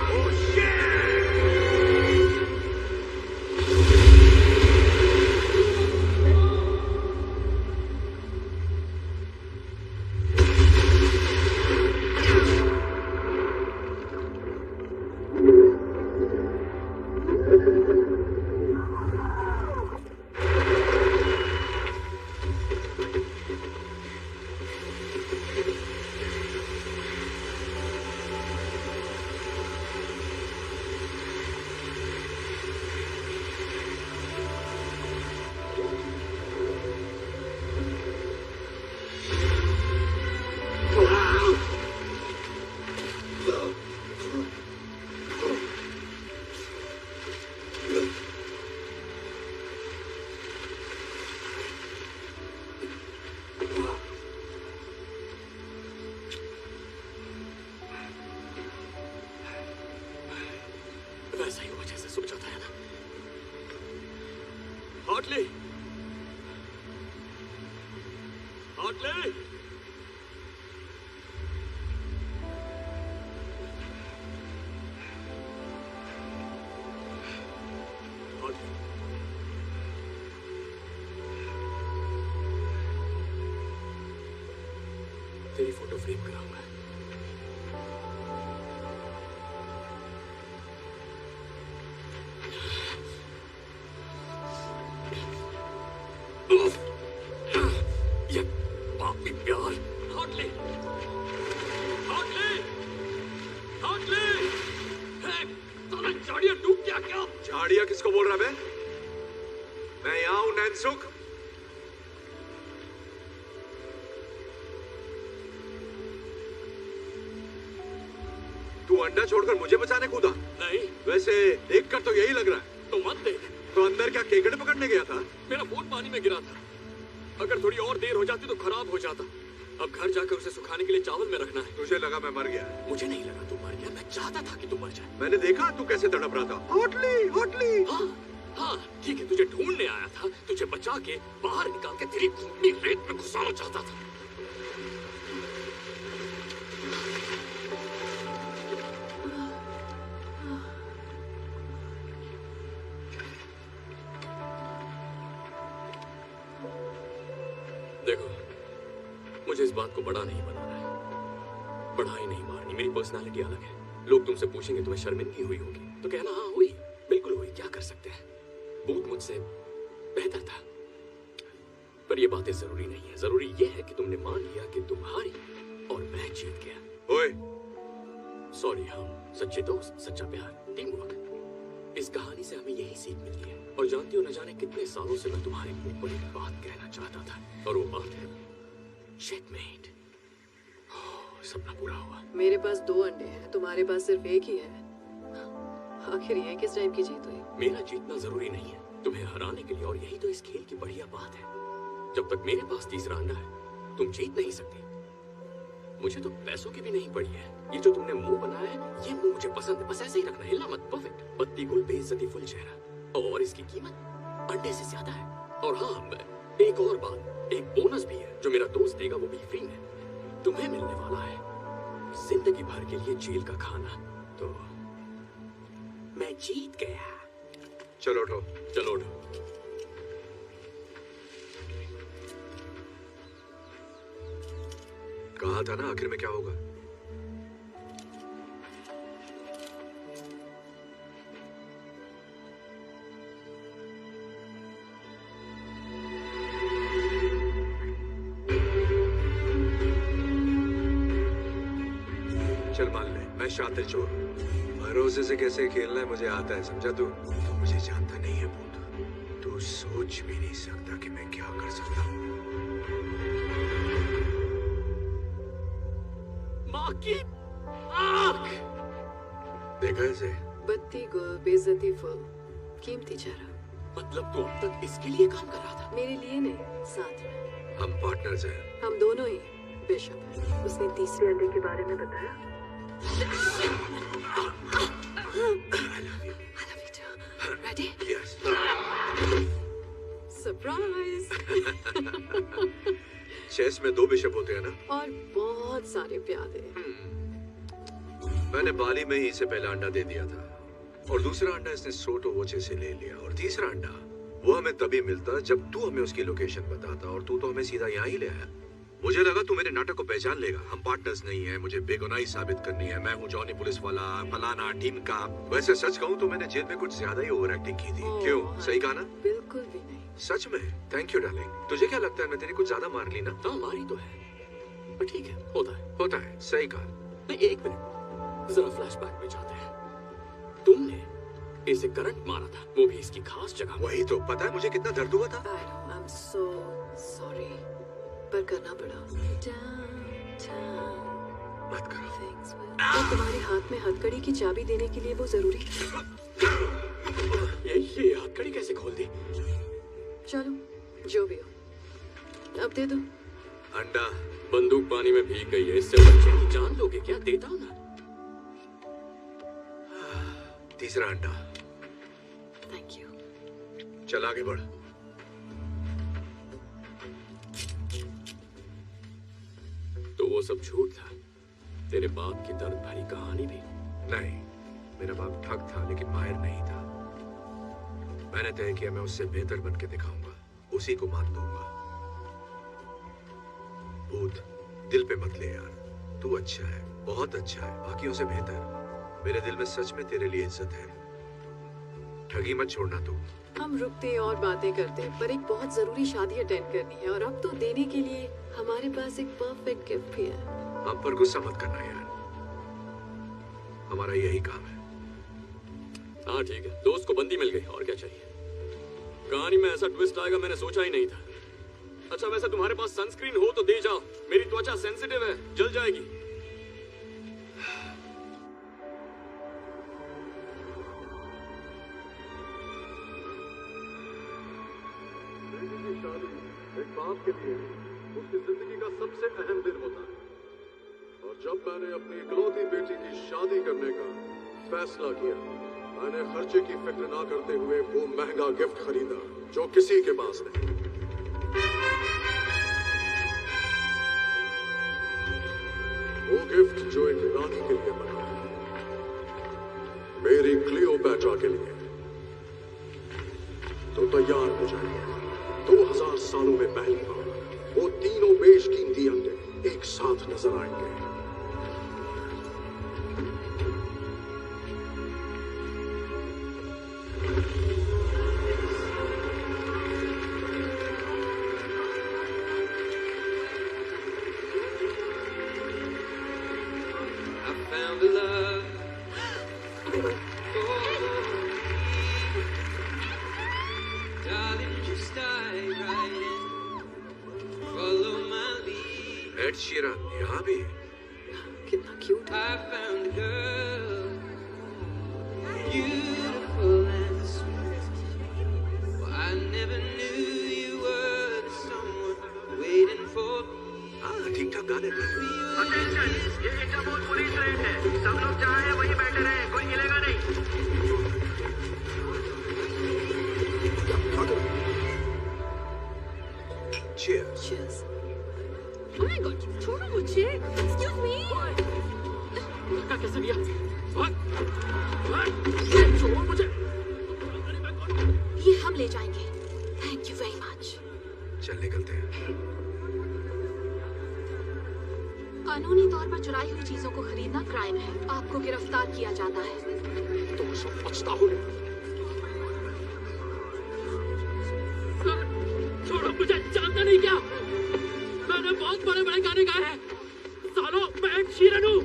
वैसा ही हुआ जैसे सोचा था, है ना? हार्टली, हार्टली, तेरी फोटो फ्रेम कराऊंगा। ये पापी प्यार। हार्टली, हार्टली, हार्टली, साला झाड़ियां डूब गया क्या? झाड़िया किसको बोल रहा है? मैं यहाँ हूँ नैनसुख। तू अंडा छोड़कर मुझे बचाने कूदा? नहीं। वैसे देखकर तो यही लग रहा है। तो मत देख। तो अंदर क्या केकड़े पकड़ने गया था? मेरा फोन पानी में गिरा था। अगर थोड़ी और देर हो जाती तो खराब हो जाता। अब घर जाकर उसे सुखाने के लिए चावल में रखना है। तुझे लगा मैं मर गया? मुझे नहीं लगा तू मर गया, मैं चाहता था कि तू मर जाए। मैंने देखा तू कैसे तड़प रहा था। Hotly, hotly. हाँ हाँ ठीक है, तुझे ढूंढने आया था, तुझे बचा के बाहर निकाल के तेरी खूनी रेत में घुसाना चाहता था। देखो, मुझे इस बात को बड़ा नहीं बनाना है, बढ़ाई नहीं मारनी। मेरी पर्सनालिटी अलग है। लोग तुमसे पूछेंगे तुम्हें शर्मिंदगी हुई होगी तो कहना हाँ हुई, बिल्कुल हुई, क्या कर सकते हैं। बूथ मुझसे बेहतर था, पर ये बातें जरूरी नहीं है। जरूरी ये है कि तुमने मान लिया कि तुम हारी और मैं जीत गया। ओए, सॉरी, हम सच्चे दोस्त, सच्चा प्यार, टीम वर्क। इस कहानी से हमें यही सीख मिलती है। और जानती हो, न जाने कितने सालों से मैं तुम्हारे मुंह पर एक बात कहना चाहता था, और वो बात है चेकमेट। सपना पूरा हुआ। मेरे पास 2 अंडे हैं, तुम्हारे पास सिर्फ एक ही है। आखिर ये किस टाइप की जीत हुई? मेरा जीतना जरूरी नहीं है तुम्हें हराने के लिए, और यही तो इस खेल की बढ़िया बात है। जब तक मेरे पास तीसरा अंडा है तुम जीत नहीं सकती। मुझे तो पैसों की भी नहीं पड़ी है। ये जो तुमने मुंह बनाया है, ये मुंह मुझे पसंद है। बस ऐसे ही रखना, हिलना मत। परफेक्ट। पत्ती गुल, बेइज्जती फुल चेहरा, और इसकी कीमत अंडे से ज्यादा है। और हाँ, एक और बात, एक बोनस भी है जो मेरा दोस्त देगा, वो भी फ्री में तुम्हें मिलने वाला है। जिंदगी भर के लिए जेल का खाना। तो मैं जीत गया। चलो उठो। चलो उठो। कहा था ना, आखिर में क्या होगा। चल मान ले, मैं शातिर चोर हूँ। भरोसे से कैसे खेलना है मुझे आता है, समझा तू? तो मुझे जानता नहीं है भूत। तू सोच भी नहीं सकता कि मैं क्या कर सकता हूँ। माँ की आँख। देखा इसे? बत्ती गुल, बेइज्जती फुल, कीमती चेहरा। मतलब तू अब तक इसके लिए काम कर रहा था? मेरे लिए नहीं, साथ में। हम पार्टनर्स हैं। हम दोनों ही। बिशप, उसने तीसरे अंडे के बारे में बताया। Ready? Yes. Surprise! चेस में 2 बिशप होते हैं ना? और बहुत सारे प्यादे। मैंने बाली में ही इसे पहला अंडा दे दिया था और दूसरा अंडा इसने सोटो वोचे से ले लिया और तीसरा अंडा वो हमें तभी मिलता जब तू हमें उसकी लोकेशन बताता और तू तो हमें सीधा यहाँ ही ले आया। मुझे लगा तू मेरे नाटक को पहचान लेगा। हम पार्टनर्स नहीं है, मुझे बेगुनाही साबित करनी है, मैं हूँ जॉनी पुलिस वाला, फलाना टीम का। वैसे सच कहूँ तो मैंने जेल में कुछ ज्यादा ही ओवर एक्टिंग की थी। क्यों, सही कहा ना? बिल्कुल भी नहीं। सच में? Thank you darling. तुझे क्या लगता है मैं तेरी कुछ ज्यादा मार ली ना? हाँ, मारी तो है, पर ठीक है, होता है। होता है, सही कहा। नहीं, 1 मिनट, जरा फ्लैशबैक में जाते हैं। तुमने इसे करंट मारा था, वो भी इसकी खास जगह। वही तो, पता है मुझे कितना दर्द हुआ था? I'm so sorry, पर करना पड़ा। मत करो। तो तुम्हारे हाथ में हथकड़ी की चाबी देने के लिए वो जरूरी था। ये हथकड़ी कैसे खोल दी? चलो, जो भी हो, अब दे दो। अंडा। बंदूक पानी में भीग गई है, इससे बच्चे की जान लोगे क्या? देता हूं ना। तीसरा अंडा। Thank you. चल आगे बढ़। तो वो सब झूठ था? तेरे बाप की दर्द भरी कहानी भी? नहीं, मेरा बाप ठग था लेकिन माहिर नहीं था। मैंने तय किया मैं उससे बेहतर बन के दिखाऊंगा, उसी को मात दूंगा। भूत, दिल पे मत ले यार, तू अच्छा है, बहुत अच्छा है, बाकियों से बेहतर। मेरे दिल में सच में तेरे लिए इज्जत है। ठगी मत छोड़ना तू। हम रुकते और बातें करते, पर एक बहुत जरूरी शादी अटेंड करनी है और अब तो देने के लिए हमारे पास एक परफेक्ट गिफ्ट भी है। हम पर गुस्सा मत करना यार, हमारा यही काम है। हाँ ठीक है, दोस्त को बंदी मिल गई, और क्या चाहिए? कहानी में ऐसा ट्विस्ट आएगा मैंने सोचा ही नहीं था। अच्छा वैसे तुम्हारे पास सनस्क्रीन हो तो दे जाओ, मेरी त्वचा सेंसिटिव है, जल जाएगी। एक बाप के लिए उसकी जिंदगी का सबसे अहम दिन होता है और जब मैंने अपनी इकलौती बेटी की शादी करने का फैसला किया, मैंने खर्चे की फिक्र ना करते हुए वो महंगा गिफ्ट खरीदा जो किसी के पास नहीं। वो गिफ्ट जो एक रानी के लिए बना, मेरी क्लियोपैट्रा के लिए। तो तैयार हो जाइए, 2000 सालों में पहली बार वो तीनों बेशकीमती अंडे एक साथ नजर आएंगे। एड शीरन यहाँ भी? कितना क्यूट है। ठीक ठाक गाने ये इंटरपोल पुलिस रेड है, सब लोग जहाँ हैं वहीं बैठे रहे, कोई हिलेगा नहीं। Cheers. Cheers. Oh my God, छोड़ो मुझे। Excuse me. धक्का कैसे दिया? छोड़ो मुझे। ये हम ले जाएंगे। Thank you very much. चल निकलते हैं। कानूनी तौर पर चुराई हुई चीजों को खरीदना क्राइम है, आपको गिरफ्तार किया जाता है। तो सब बचता हो। छोड़ो मुझे, जानता नहीं क्या? मैंने बहुत बड़े बड़े गाने गाए हैं। सालों मैं एक शीरन हूँ।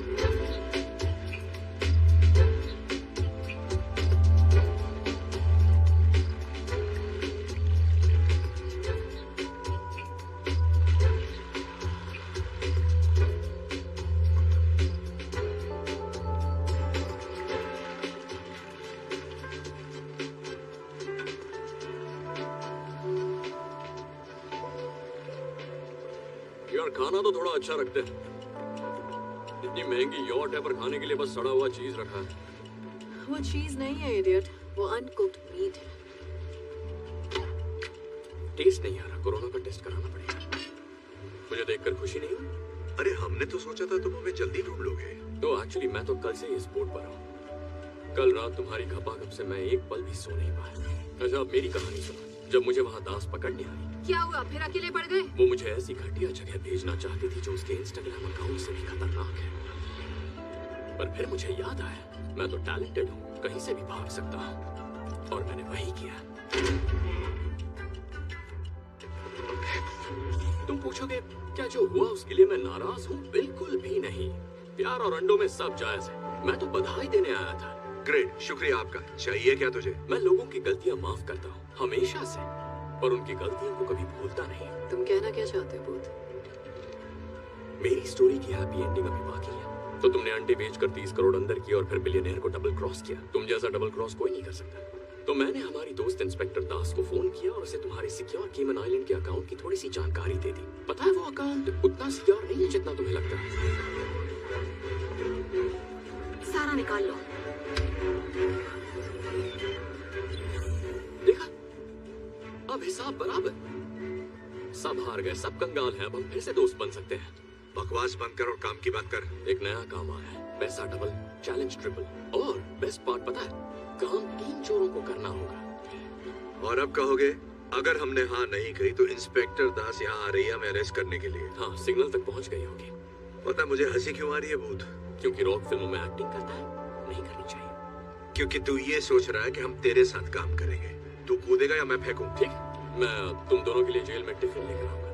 यार खाना तो थोड़ा अच्छा रखते हैं। इतनी महंगी यॉट है पर खाने के लिए बस सड़ा हुआ चीज रखा है। वो चीज नहीं है इडियट, वो अनकुक्ड मीट है। टेस्ट नहीं आ रहा, कोरोना का टेस्ट कराना पड़ेगा। मुझे देखकर खुशी नहीं हुई? अरे हमने तो सोचा था तुम हमें जल्दी ढूंढ लोगे। तो एक्चुअली मैं तो कल से इस बोट पर हूँ। कल रात तुम्हारी खपाखप से मैं एक पल भी सो नहीं पाया। अच्छा अब मेरी कहानी सुनो। जब मुझे वहाँ दास पकड़ने आई, क्या हुआ, फिर अकेले पड़ गए? वो मुझे ऐसी घटिया जगह भेजना चाहती थी जो उसके इंस्टाग्राम अकाउंट से भी खतरनाक है। पर फिर मुझे याद आया मैं तो टैलेंटेड हूँ, कहीं से भी भाग सकता हूँ, और मैंने वही किया। तुम पूछोगे क्या जो हुआ उसके लिए मैं नाराज हूँ? बिल्कुल भी नहीं। प्यार और अंडों में सब जायज है। मैं तो बधाई देने आया था। ग्रेट, शुक्रिया आपका। चाहिए क्या तुझे? मैं लोगों की गलतियाँ माफ करता हूँ हमेशा से, पर उनकी गलतियों को कभी भूलता नहीं। तुम कहना क्या चाहते हो बूथ? मेरी स्टोरी की हैप्पी एंडिंग अभी बाकी है। तो तुमने अंडे बेचकर 30 करोड़ अंदर किया और फिर बिलियनेयर को डबल क्रॉस किया। तुम जैसा डबल क्रॉस कोई नहीं कर सकता। तो मैंने हमारी दोस्त इंस्पेक्टर दास को फोन किया और उसे तुम्हारे सिक्योर केमन आइलैंड के अकाउंट की थोड़ी सी जानकारी दे दी। पता है वो अकाउंट उतना सिक्योर नहीं है जितना तुम्हें लगता है। सारा निकाल लो। देखा, अब हिसाब बराबर। सब हार गए, सब कंगाल हैं। अब हम फिर से दोस्त बन सकते हैं। बकवास बंद कर और काम की बात कर। एक नया काम आया है, पैसा डबल, चैलेंज ट्रिपल, और बेस्ट पार्ट पता है, काम 3 चोरों को करना होगा। और अब कहोगे अगर हमने हाँ नहीं कही तो इंस्पेक्टर दास यहाँ आ रही है हमें अरेस्ट करने के लिए। हाँ, सिग्नल तक पहुँच गई होगी। पता मुझे हंसी क्यों आ रही है भूत? क्योंकि रॉक फिल्मों में एक्टिंग करता है, नहीं करनी चाहिए। क्योंकि तू ये सोच रहा है कि हम तेरे साथ काम करेंगे। तू कूदेगा या मैं फेंकूं? ठीक, मैं तुम दोनों के लिए जेल में टिफिन लेकर आऊंगा।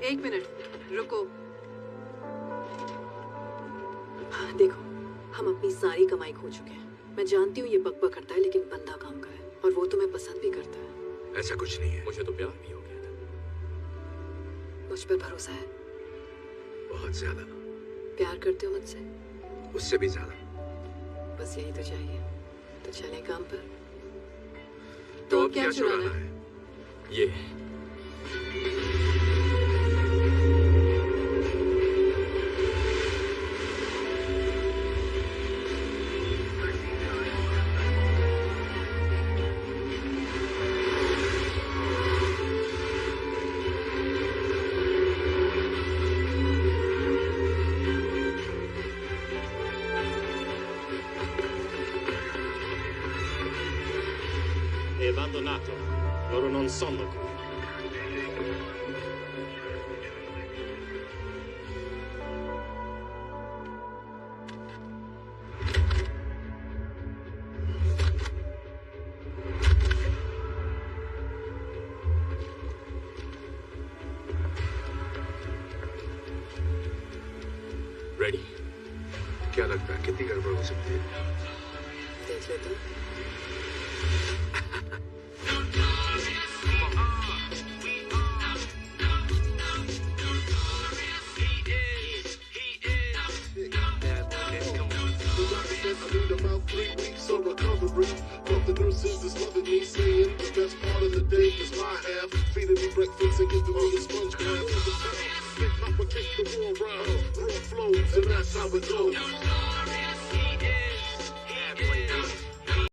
1 मिनट रुको। देखो, हम अपनी सारी कमाई खो चुके हैं। मैं जानती हूँ ये बकबक करता है, लेकिन बंदा काम का है और वो तुम्हें पसंद भी करता है। ऐसा कुछ नहीं है। मुझे तो प्यार भी हो गया था। मुझ पर भरोसा है? बहुत ज्यादा। प्यार करते हो मुझसे? उससे भी ज्यादा। बस यही तो चाहिए। तो चलें काम पर। तो अब क्या चुराना है? ये È abbandonato. Loro non sono qui. Ready? क्या लगता है कितनी गड़बड़ हो सकती है? देख लेते हैं। From the nurses that's loving me, saying the best part of the day is my half. Feeding me breakfast and giving me a sponge bath. Hop and kick the wall round, raw flows, and that's how it goes.